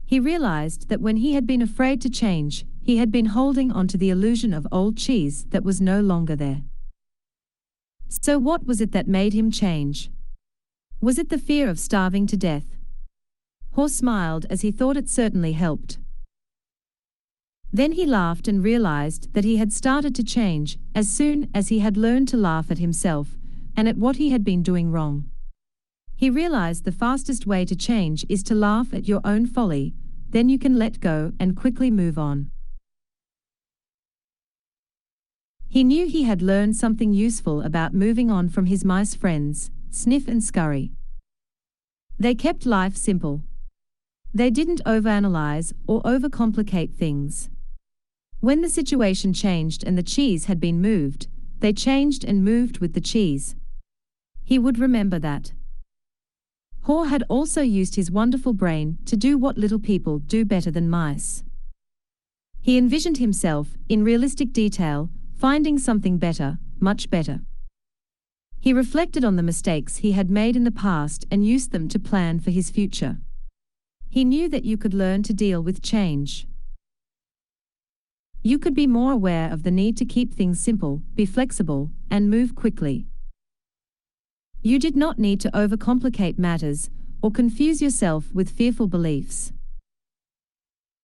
He realized that when he had been afraid to change, he had been holding onto the illusion of old cheese that was no longer there. So what was it that made him change? Was it the fear of starving to death? Haw smiled as he thought it certainly helped. Then he laughed and realized that he had started to change as soon as he had learned to laugh at himself and at what he had been doing wrong. He realized the fastest way to change is to laugh at your own folly, then you can let go and quickly move on. He knew he had learned something useful about moving on from his mice friends, Sniff and Scurry. They kept life simple. They didn't overanalyze or overcomplicate things. When the situation changed and the cheese had been moved, they changed and moved with the cheese. He would remember that. Haw had also used his wonderful brain to do what little people do better than mice. He envisioned himself, in realistic detail, finding something better, much better. He reflected on the mistakes he had made in the past and used them to plan for his future. He knew that you could learn to deal with change. You could be more aware of the need to keep things simple, be flexible, and move quickly. You did not need to overcomplicate matters or confuse yourself with fearful beliefs.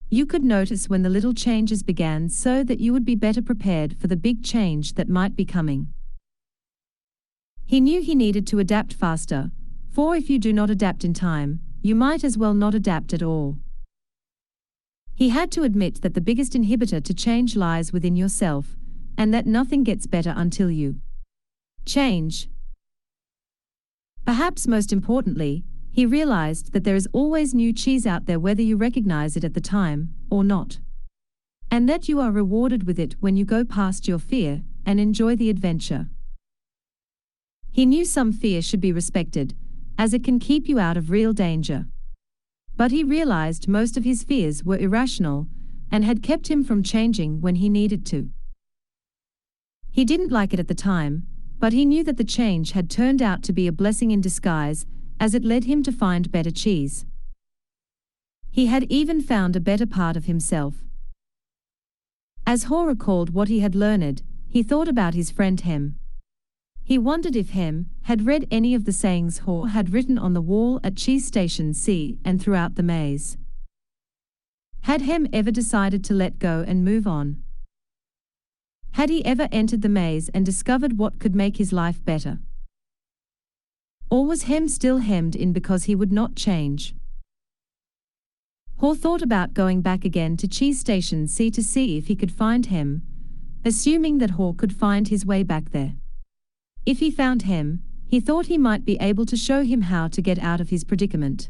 You could notice when the little changes began so that you would be better prepared for the big change that might be coming. He knew he needed to adapt faster, for if you do not adapt in time, you might as well not adapt at all. He had to admit that the biggest inhibitor to change lies within yourself, and that nothing gets better until you change. Perhaps most importantly, he realized that there is always new cheese out there whether you recognize it at the time or not. And that you are rewarded with it when you go past your fear and enjoy the adventure. He knew some fear should be respected, as it can keep you out of real danger. But he realized most of his fears were irrational and had kept him from changing when he needed to. He didn't like it at the time, but he knew that the change had turned out to be a blessing in disguise, as it led him to find better cheese. He had even found a better part of himself. As Haw recalled what he had learned, he thought about his friend Hem. He wondered if Hem had read any of the sayings Haw had written on the wall at Cheese Station C and throughout the maze. Had Hem ever decided to let go and move on? Had he ever entered the maze and discovered what could make his life better? Or was Hem still hemmed in because he would not change? Haw thought about going back again to Cheese Station C to see if he could find Hem, assuming that Haw could find his way back there. If he found Hem, he thought he might be able to show him how to get out of his predicament.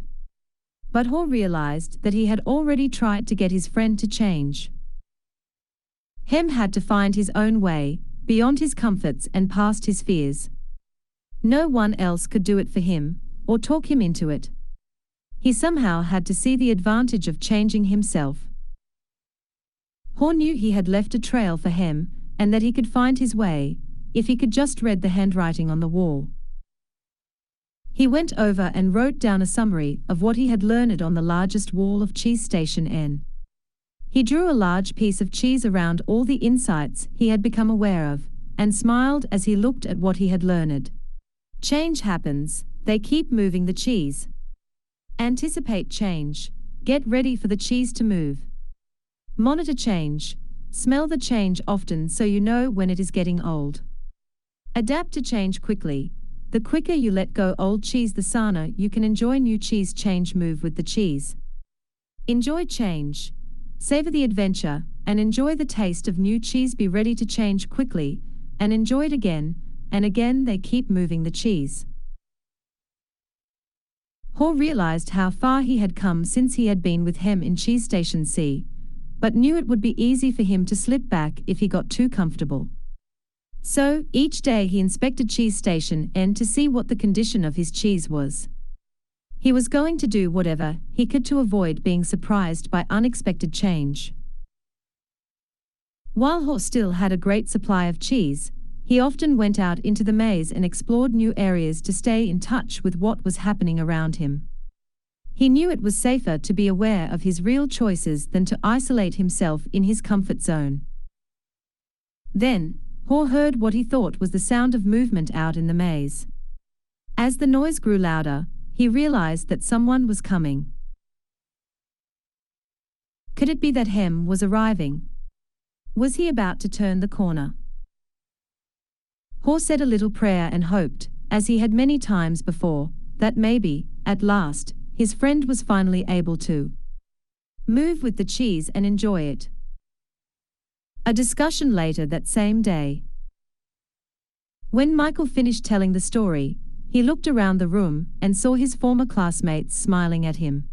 But Haw realized that he had already tried to get his friend to change. Hem had to find his own way, beyond his comforts and past his fears. No one else could do it for him, or talk him into it. He somehow had to see the advantage of changing himself. Haw knew he had left a trail for Hem, and that he could find his way, if he could just read the handwriting on the wall. He went over and wrote down a summary of what he had learned on the largest wall of Cheese Station N. He drew a large piece of cheese around all the insights he had become aware of, and smiled as he looked at what he had learned. Change happens, they keep moving the cheese. Anticipate change. Get ready for the cheese to move. Monitor change. Smell the change often so you know when it is getting old. Adapt to change quickly. The quicker you let go old cheese, the sooner you can enjoy new cheese. Change. Move with the cheese. Enjoy change. Savor the adventure and enjoy the taste of new cheese. Be ready to change quickly and enjoy it again and again. They keep moving the cheese. Ho realized how far he had come since he had been with Hem in Cheese Station C, but knew it would be easy for him to slip back if he got too comfortable. So, each day he inspected Cheese Station N to see what the condition of his cheese was. He was going to do whatever he could to avoid being surprised by unexpected change. While Ho still had a great supply of cheese, he often went out into the maze and explored new areas to stay in touch with what was happening around him. He knew it was safer to be aware of his real choices than to isolate himself in his comfort zone. Then, Ho heard what he thought was the sound of movement out in the maze. As the noise grew louder, he realized that someone was coming. Could it be that Hem was arriving? Was he about to turn the corner? Ho said a little prayer and hoped, as he had many times before, that maybe, at last, his friend was finally able to move with the cheese and enjoy it. A discussion later that same day. When Michael finished telling the story, he looked around the room and saw his former classmates smiling at him.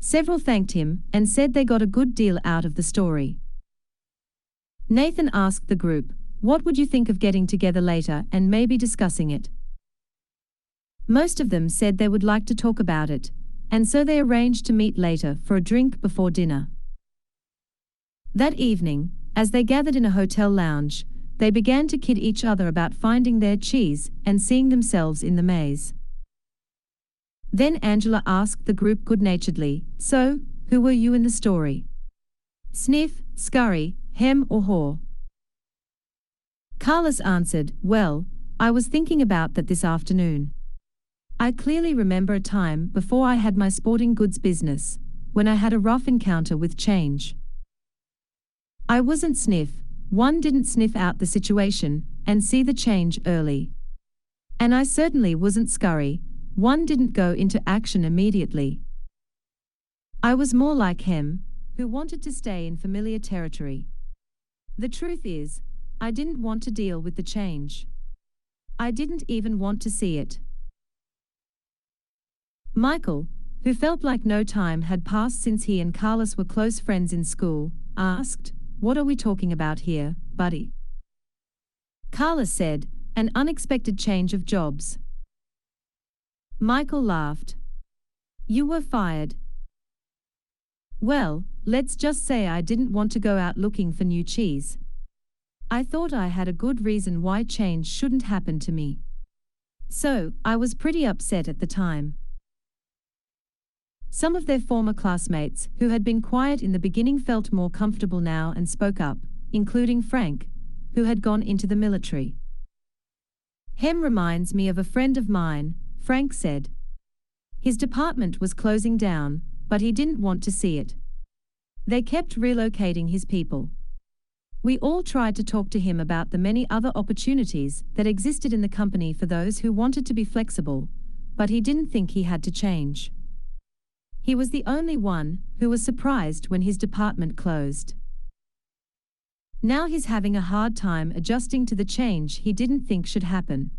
Several thanked him and said they got a good deal out of the story. Nathan asked the group, "What would you think of getting together later and maybe discussing it?" Most of them said they would like to talk about it, and so they arranged to meet later for a drink before dinner. That evening, as they gathered in a hotel lounge, they began to kid each other about finding their cheese and seeing themselves in the maze. Then Angela asked the group good-naturedly, "So, who were you in the story? Sniff, Scurry, Hem or Haw?" Carlos answered, "Well, I was thinking about that this afternoon. I clearly remember a time before I had my sporting goods business, when I had a rough encounter with change. I wasn't Sniff, one didn't sniff out the situation and see the change early. And I certainly wasn't Scurry, one didn't go into action immediately. I was more like Hem, who wanted to stay in familiar territory. The truth is, I didn't want to deal with the change. I didn't even want to see it." Michael, who felt like no time had passed since he and Carlos were close friends in school, asked, "What are we talking about here, buddy?" Carlos said, "An unexpected change of jobs." Michael laughed. "You were fired." "Well, let's just say I didn't want to go out looking for new cheese. I thought I had a good reason why change shouldn't happen to me. So, I was pretty upset at the time." Some of their former classmates, who had been quiet in the beginning, felt more comfortable now and spoke up, including Frank, who had gone into the military. "Hem reminds me of a friend of mine," Frank said. "His department was closing down, but he didn't want to see it. They kept relocating his people. We all tried to talk to him about the many other opportunities that existed in the company for those who wanted to be flexible, but he didn't think he had to change. He was the only one who was surprised when his department closed. Now he's having a hard time adjusting to the change he didn't think should happen."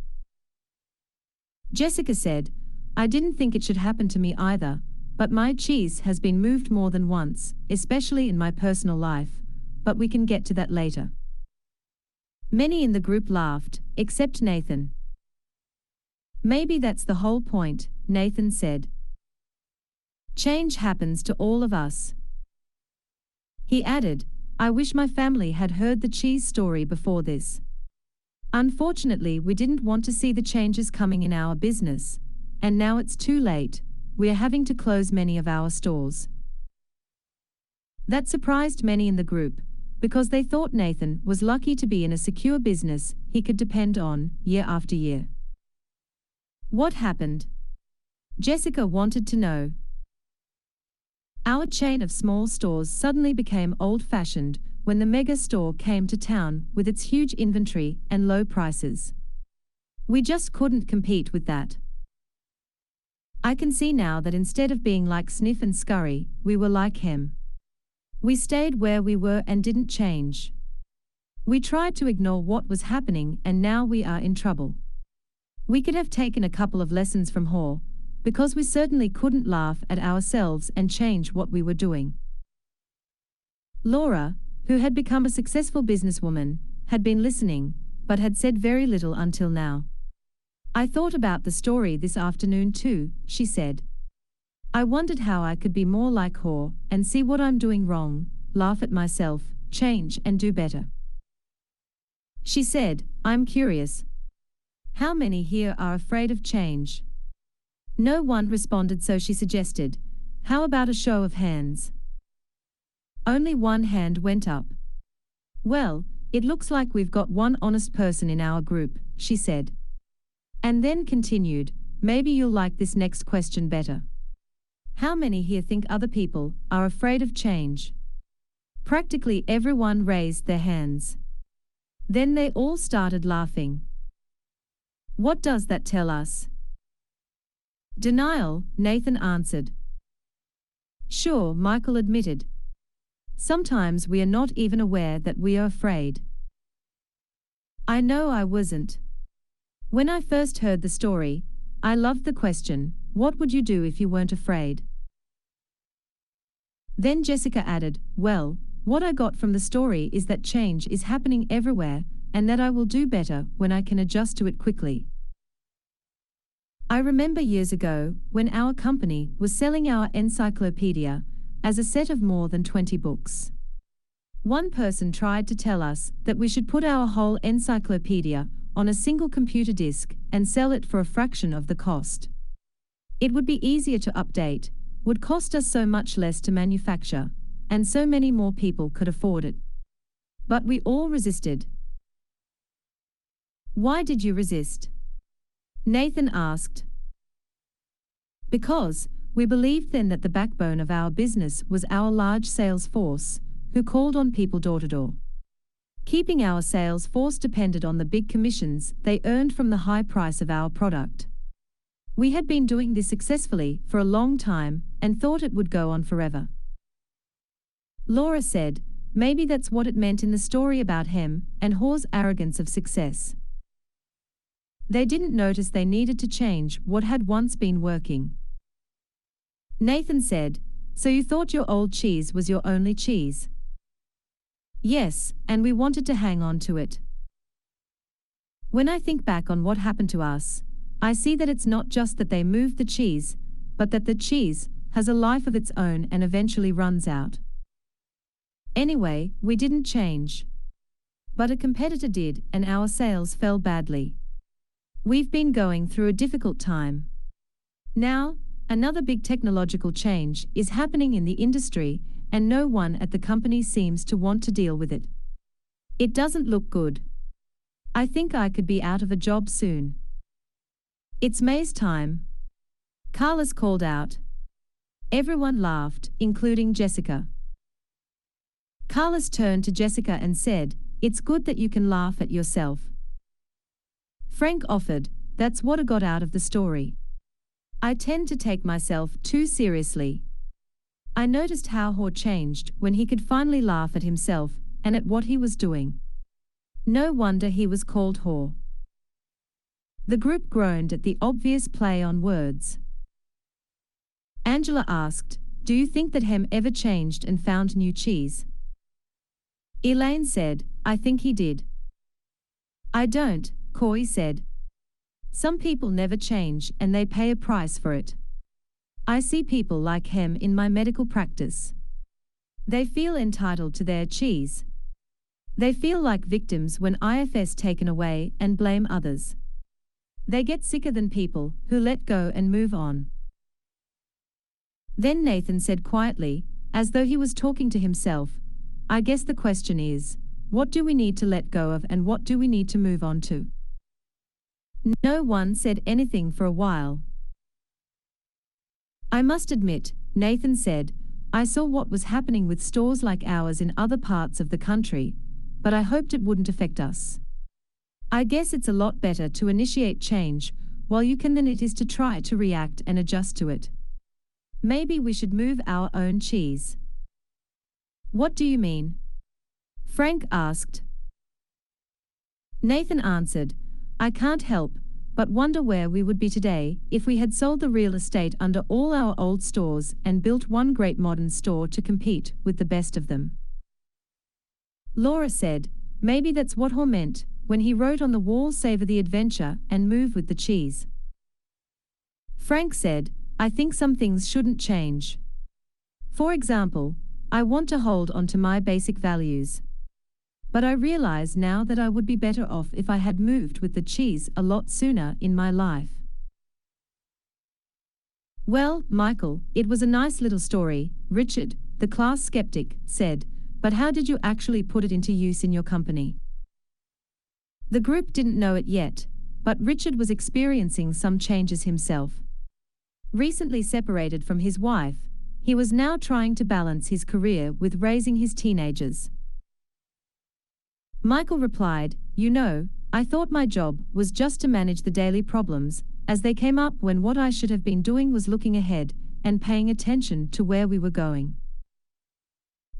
Jessica said, "I didn't think it should happen to me either, but my cheese has been moved more than once, especially in my personal life, but we can get to that later." Many in the group laughed, except Nathan. "Maybe that's the whole point," Nathan said. "Change happens to all of us." He added, "I wish my family had heard the cheese story before this. Unfortunately, we didn't want to see the changes coming in our business, and now it's too late, we are having to close many of our stores." That surprised many in the group, because they thought Nathan was lucky to be in a secure business he could depend on year after year. What happened? Jessica wanted to know. Our chain of small stores suddenly became old-fashioned when the mega store came to town with its huge inventory and low prices. We just couldn't compete with that. I can see now that instead of being like Sniff and Scurry, we were like him. We stayed where we were and didn't change. We tried to ignore what was happening and now we are in trouble. We could have taken a couple of lessons from Haw, because we certainly couldn't laugh at ourselves and change what we were doing. Laura, who had become a successful businesswoman, had been listening, but had said very little until now. I thought about the story this afternoon too, she said. I wondered how I could be more like Haw and see what I'm doing wrong, laugh at myself, change and do better. She said, I'm curious. How many here are afraid of change? No one responded, so she suggested, how about a show of hands? Only one hand went up. Well, it looks like we've got one honest person in our group, she said. And then continued, maybe you'll like this next question better. How many here think other people are afraid of change? Practically everyone raised their hands. Then they all started laughing. What does that tell us? Denial, Nathan answered. Sure, Michael admitted. Sometimes we are not even aware that we are afraid. I know I wasn't. When I first heard the story, I loved the question, what would you do if you weren't afraid? Then Jessica added, well, what I got from the story is that change is happening everywhere, and that I will do better when I can adjust to it quickly. I remember years ago, when our company was selling our encyclopedia as a set of more than 20 books. One person tried to tell us that we should put our whole encyclopedia on a single computer disk and sell it for a fraction of the cost. It would be easier to update, would cost us so much less to manufacture, and so many more people could afford it. But we all resisted. Why did you resist? Nathan asked. Because we believed then that the backbone of our business was our large sales force, who called on people door to door. Keeping our sales force depended on the big commissions they earned from the high price of our product. We had been doing this successfully for a long time and thought it would go on forever. Laura said, maybe that's what it meant in the story about him and Haw's arrogance of success. They didn't notice they needed to change what had once been working. Nathan said, so you thought your old cheese was your only cheese? Yes, and we wanted to hang on to it. When I think back on what happened to us, I see that it's not just that they moved the cheese, but that the cheese has a life of its own and eventually runs out. Anyway, we didn't change. But a competitor did, and our sales fell badly. We've been going through a difficult time. Now, another big technological change is happening in the industry, and no one at the company seems to want to deal with it. It doesn't look good. I think I could be out of a job soon. It's May's time. Carlos called out. Everyone laughed, including Jessica. Carlos turned to Jessica and said, it's good that you can laugh at yourself. Frank offered, that's what I got out of the story. I tend to take myself too seriously. I noticed how Haw changed when he could finally laugh at himself and at what he was doing. No wonder he was called Haw. The group groaned at the obvious play on words. Angela asked, do you think that Hem ever changed and found new cheese? Elaine said, I think he did. I don't, Corey said. Some people never change and they pay a price for it. I see people like Hem in my medical practice. They feel entitled to their cheese. They feel like victims when IFS taken away and blame others. They get sicker than people who let go and move on. Then Nathan said quietly, as though he was talking to himself, I guess the question is, what do we need to let go of and what do we need to move on to? No one said anything for a while. I must admit, Nathan said, I saw what was happening with stores like ours in other parts of the country, but I hoped it wouldn't affect us. I guess it's a lot better to initiate change while you can than it is to try to react and adjust to it. Maybe we should move our own cheese. What do you mean? Frank asked. Nathan answered, I can't help but wonder where we would be today if we had sold the real estate under all our old stores and built one great modern store to compete with the best of them. Laura said, maybe that's what Hor meant when he wrote on the wall, savor the adventure and move with the cheese. Frank said, I think some things shouldn't change. For example, I want to hold on to my basic values. But I realize now that I would be better off if I had moved with the cheese a lot sooner in my life. Well, Michael, it was a nice little story, Richard, the class skeptic, said, but how did you actually put it into use in your company? The group didn't know it yet, but Richard was experiencing some changes himself. Recently separated from his wife, he was now trying to balance his career with raising his teenagers. Michael replied, you know, I thought my job was just to manage the daily problems as they came up when what I should have been doing was looking ahead and paying attention to where we were going.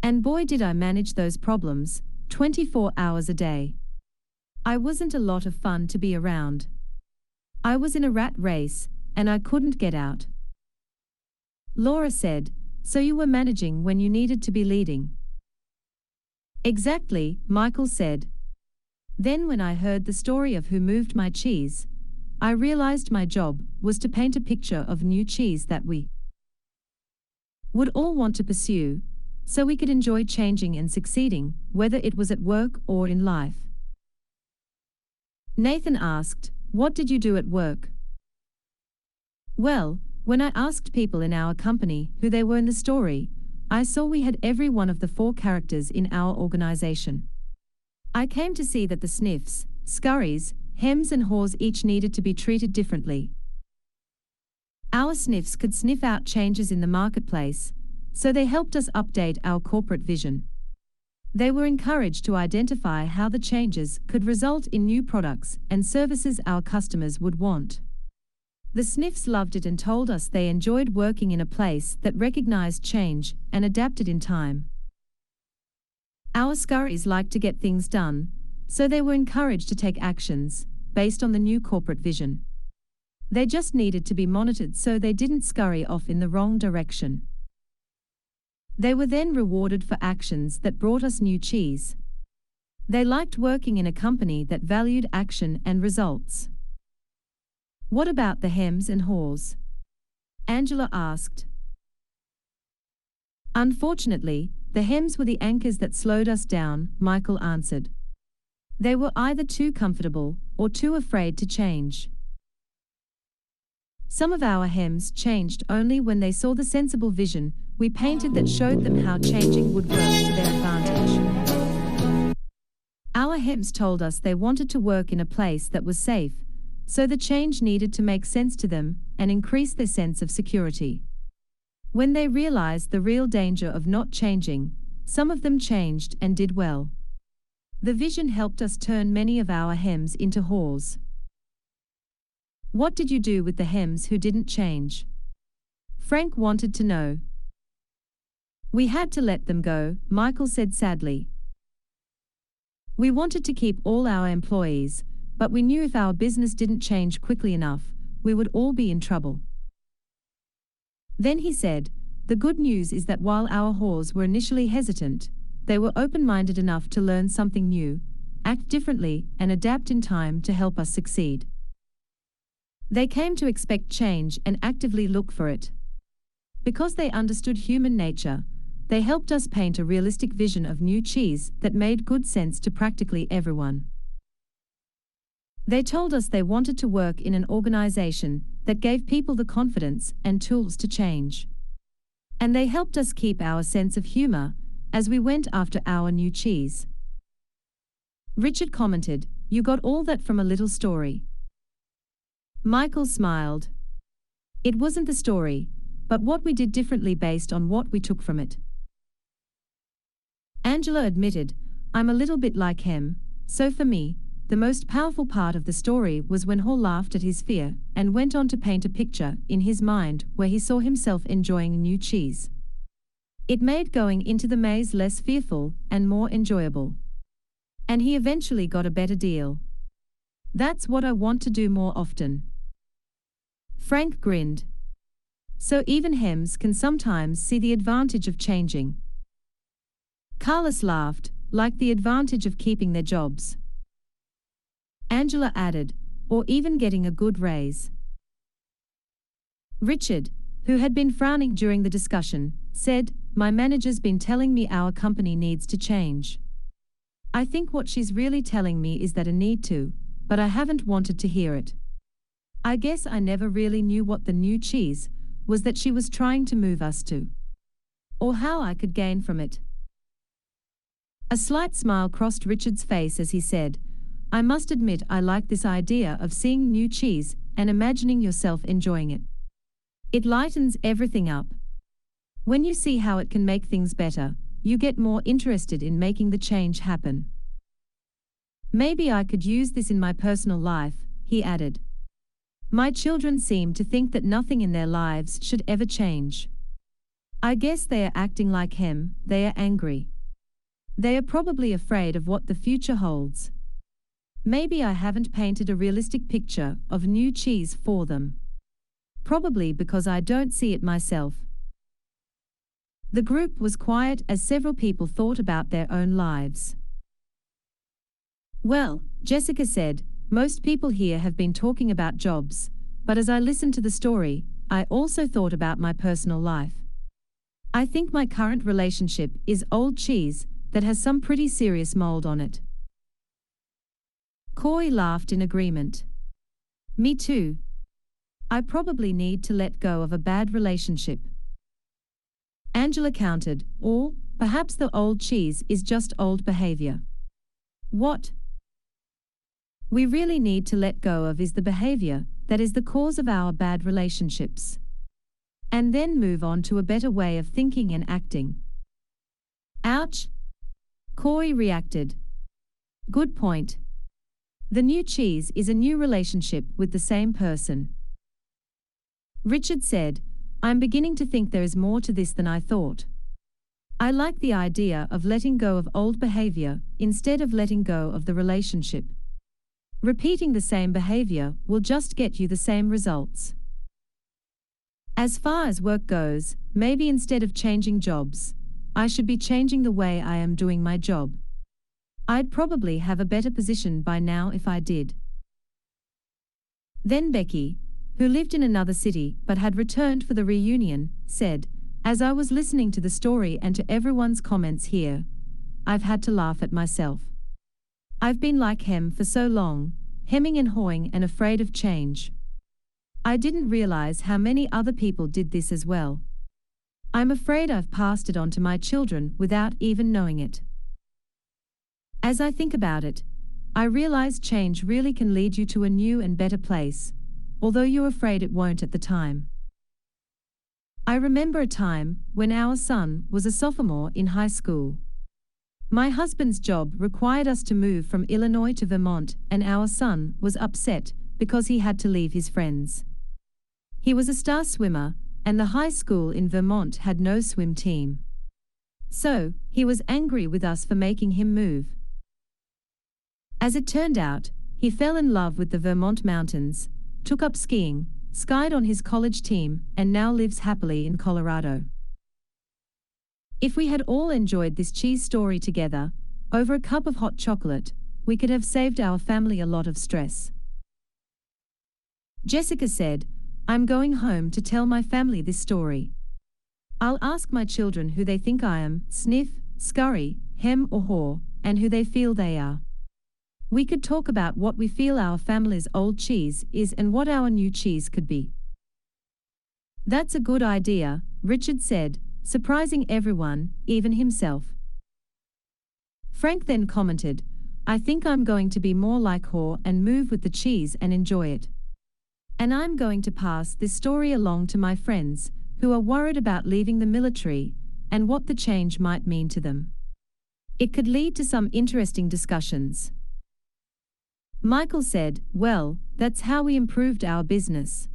And boy did I manage those problems, 24 hours a day. I wasn't a lot of fun to be around. I was in a rat race, and I couldn't get out. Laura said, so you were managing when you needed to be leading. Exactly, Michael said. Then when I heard the story of Who Moved My Cheese, I realized my job was to paint a picture of new cheese that we would all want to pursue, so we could enjoy changing and succeeding, whether it was at work or in life. Nathan asked, what did you do at work? Well, when I asked people in our company who they were in the story, I saw we had every one of the 4 characters in our organization. I came to see that the Sniffs, Scurries, Hems and Haws each needed to be treated differently. Our Sniffs could sniff out changes in the marketplace, so they helped us update our corporate vision. They were encouraged to identify how the changes could result in new products and services our customers would want. The Sniffs loved it and told us they enjoyed working in a place that recognized change and adapted in time. Our Scurries liked to get things done, so they were encouraged to take actions based on the new corporate vision. They just needed to be monitored so they didn't scurry off in the wrong direction. They were then rewarded for actions that brought us new cheese. They liked working in a company that valued action and results. What about the Hems and Haws? Angela asked. Unfortunately, the Hems were the anchors that slowed us down, Michael answered. They were either too comfortable or too afraid to change. Some of our Hems changed only when they saw the sensible vision we painted that showed them how changing would work to their advantage. Our Hems told us they wanted to work in a place that was safe, so the change needed to make sense to them and increase their sense of security. When they realized the real danger of not changing, some of them changed and did well. The vision helped us turn many of our Hems into Haws. What did you do with the Hems who didn't change? Frank wanted to know. We had to let them go, Michael said sadly. We wanted to keep all our employees, but we knew if our business didn't change quickly enough, we would all be in trouble. Then he said, the good news is that while our Haws were initially hesitant, they were open-minded enough to learn something new, act differently, and adapt in time to help us succeed. They came to expect change and actively look for it. Because they understood human nature, they helped us paint a realistic vision of new cheese that made good sense to practically everyone. They told us they wanted to work in an organization that gave people the confidence and tools to change. And they helped us keep our sense of humor as we went after our new cheese. Richard commented, you got all that from a little story. Michael smiled. It wasn't the story, but what we did differently based on what we took from it. Angela admitted, I'm a little bit like him, so for me, the most powerful part of the story was when Hall laughed at his fear and went on to paint a picture in his mind where he saw himself enjoying new cheese. It made going into the maze less fearful and more enjoyable. And he eventually got a better deal. That's what I want to do more often. Frank grinned. So even Hems can sometimes see the advantage of changing. Carlos laughed, like the advantage of keeping their jobs. Angela added, or even getting a good raise. Richard, who had been frowning during the discussion, said, my manager's been telling me our company needs to change. I think what she's really telling me is that I need to, but I haven't wanted to hear it. I guess I never really knew what the new cheese was that she was trying to move us to. Or how I could gain from it. A slight smile crossed Richard's face as he said, I must admit I like this idea of seeing new cheese and imagining yourself enjoying it. It lightens everything up. When you see how it can make things better, you get more interested in making the change happen. Maybe I could use this in my personal life, he added. My children seem to think that nothing in their lives should ever change. I guess they are acting like him, they are angry. They are probably afraid of what the future holds. Maybe I haven't painted a realistic picture of new cheese for them. Probably because I don't see it myself. The group was quiet as several people thought about their own lives. Well, Jessica said, most people here have been talking about jobs, but as I listened to the story, I also thought about my personal life. I think my current relationship is old cheese that has some pretty serious mold on it. Coy laughed in agreement. Me too. I probably need to let go of a bad relationship. Angela countered, or perhaps the old cheese is just old behavior. What we really need to let go of is the behavior that is the cause of our bad relationships. And then move on to a better way of thinking and acting. Ouch! Coy reacted. Good point. The new cheese is a new relationship with the same person. Richard said, I'm beginning to think there is more to this than I thought. I like the idea of letting go of old behavior instead of letting go of the relationship. Repeating the same behavior will just get you the same results. As far as work goes, maybe instead of changing jobs, I should be changing the way I am doing my job. I'd probably have a better position by now if I did. Then Becky, who lived in another city but had returned for the reunion, said, as I was listening to the story and to everyone's comments here, I've had to laugh at myself. I've been like Hem for so long, hemming and hawing and afraid of change. I didn't realize how many other people did this as well. I'm afraid I've passed it on to my children without even knowing it. As I think about it, I realize change really can lead you to a new and better place, although you're afraid it won't at the time. I remember a time when our son was a sophomore in high school. My husband's job required us to move from Illinois to Vermont, and our son was upset because he had to leave his friends. He was a star swimmer, and the high school in Vermont had no swim team. So, he was angry with us for making him move. As it turned out, he fell in love with the Vermont mountains, took up skiing, skied on his college team, and now lives happily in Colorado. If we had all enjoyed this cheese story together, over a cup of hot chocolate, we could have saved our family a lot of stress. Jessica said, I'm going home to tell my family this story. I'll ask my children who they think I am, sniff, scurry, hem or haw, and who they feel they are. We could talk about what we feel our family's old cheese is and what our new cheese could be. That's a good idea, Richard said, surprising everyone, even himself. Frank then commented, I think I'm going to be more like Haw and move with the cheese and enjoy it. And I'm going to pass this story along to my friends, who are worried about leaving the military and what the change might mean to them. It could lead to some interesting discussions. Michael said, "Well, that's how we improved our business.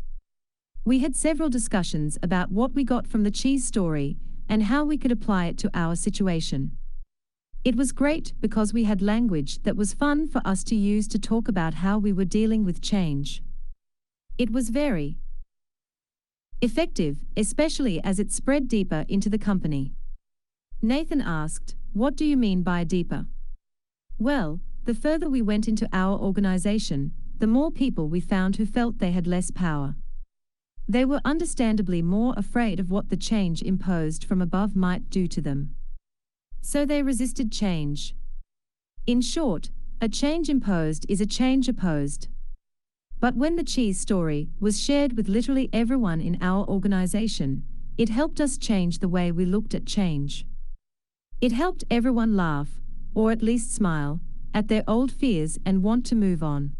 We had several discussions about what we got from the cheese story and how we could apply it to our situation. It was great because we had language that was fun for us to use to talk about how we were dealing with change. It was very effective, especially as it spread deeper into the company." Nathan asked, "What do you mean by deeper?" "Well, the further we went into our organization, the more people we found who felt they had less power. They were understandably more afraid of what the change imposed from above might do to them. So they resisted change. In short, a change imposed is a change opposed. But when the cheese story was shared with literally everyone in our organization, it helped us change the way we looked at change. It helped everyone laugh, or at least smile, at their old fears and want to move on.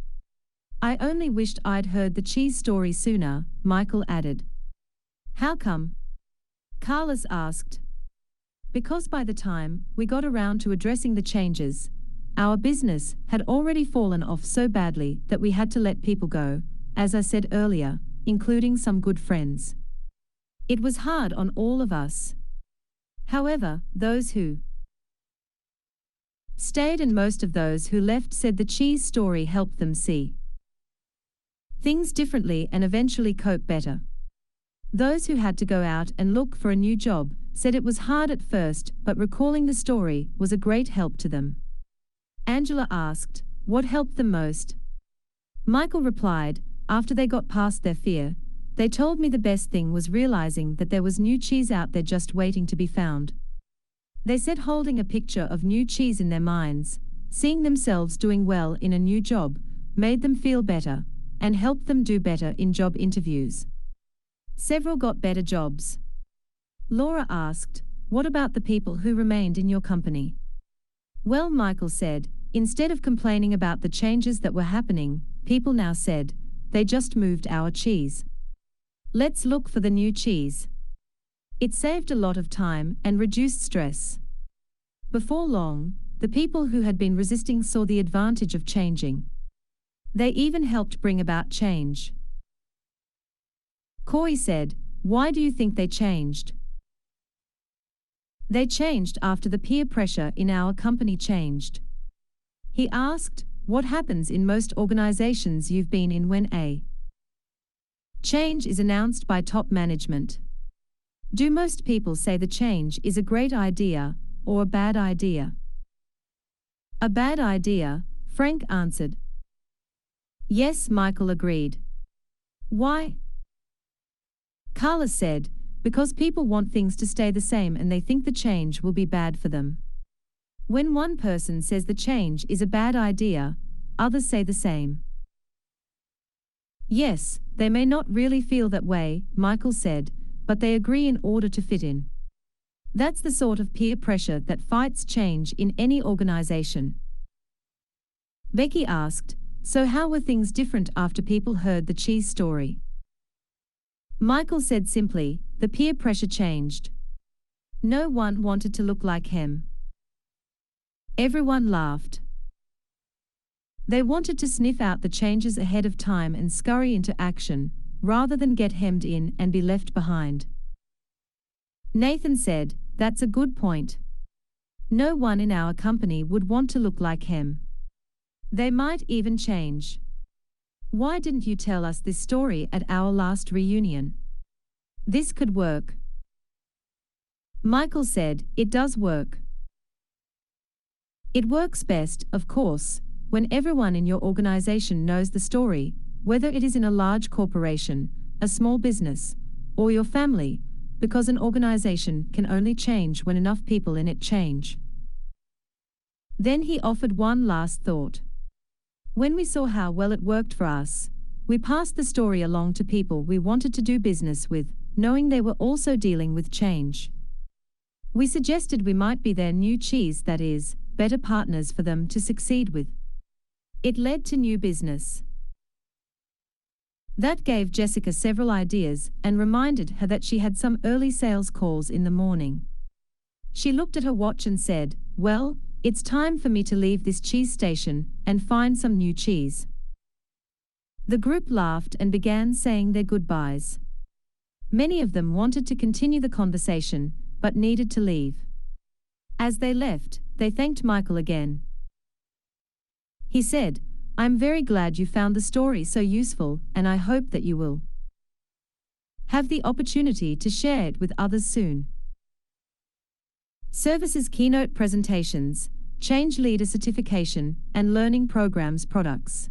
I only wished I'd heard the cheese story sooner," Michael added. "How come?" Carlos asked. "Because by the time we got around to addressing the changes, our business had already fallen off so badly that we had to let people go, as I said earlier, including some good friends. It was hard on all of us. However, those who stayed and most of those who left said the cheese story helped them see things differently and eventually cope better. Those who had to go out and look for a new job said it was hard at first, but recalling the story was a great help to them." Angela asked, "What helped them most?" Michael replied, "After they got past their fear, they told me the best thing was realizing that there was new cheese out there just waiting to be found. They said holding a picture of new cheese in their minds, seeing themselves doing well in a new job, made them feel better, and helped them do better in job interviews. Several got better jobs." Laura asked, "What about the people who remained in your company?" "Well," Michael said, "instead of complaining about the changes that were happening, people now said, they just moved our cheese. Let's look for the new cheese." It saved a lot of time and reduced stress. Before long, the people who had been resisting saw the advantage of changing. They even helped bring about change. Corey said, "Why do you think they changed?" "They changed after the peer pressure in our company changed." He asked, "What happens in most organizations you've been in when a change is announced by top management? Do most people say the change is a great idea or a bad idea?" "A bad idea," Frank answered. "Yes," Michael agreed. "Why?" Carla said, "Because people want things to stay the same and they think the change will be bad for them. When one person says the change is a bad idea, others say the same." "Yes, they may not really feel that way," Michael said, "but they agree in order to fit in. That's the sort of peer pressure that fights change in any organization." Becky asked, "So how were things different after people heard the cheese story?" Michael said simply, "The peer pressure changed. No one wanted to look like him. Everyone laughed. They wanted to sniff out the changes ahead of time and scurry into action, rather than get hemmed in and be left behind." Nathan said, "That's a good point. No one in our company would want to look like him. They might even change. Why didn't you tell us this story at our last reunion? This could work." Michael said, "It does work. It works best, of course, when everyone in your organization knows the story, whether it is in a large corporation, a small business, or your family, because an organization can only change when enough people in it change." Then he offered one last thought. "When we saw how well it worked for us, we passed the story along to people we wanted to do business with, knowing they were also dealing with change. We suggested we might be their new cheese, that is, better partners for them to succeed with. It led to new business." That gave Jessica several ideas and reminded her that she had some early sales calls in the morning. She looked at her watch and said, "Well, it's time for me to leave this cheese station and find some new cheese." The group laughed and began saying their goodbyes. Many of them wanted to continue the conversation, but needed to leave. As they left, they thanked Michael again. He said, "I'm very glad you found the story so useful, and I hope that you will have the opportunity to share it with others soon." Services keynote presentations, change leader certification, and learning programs products.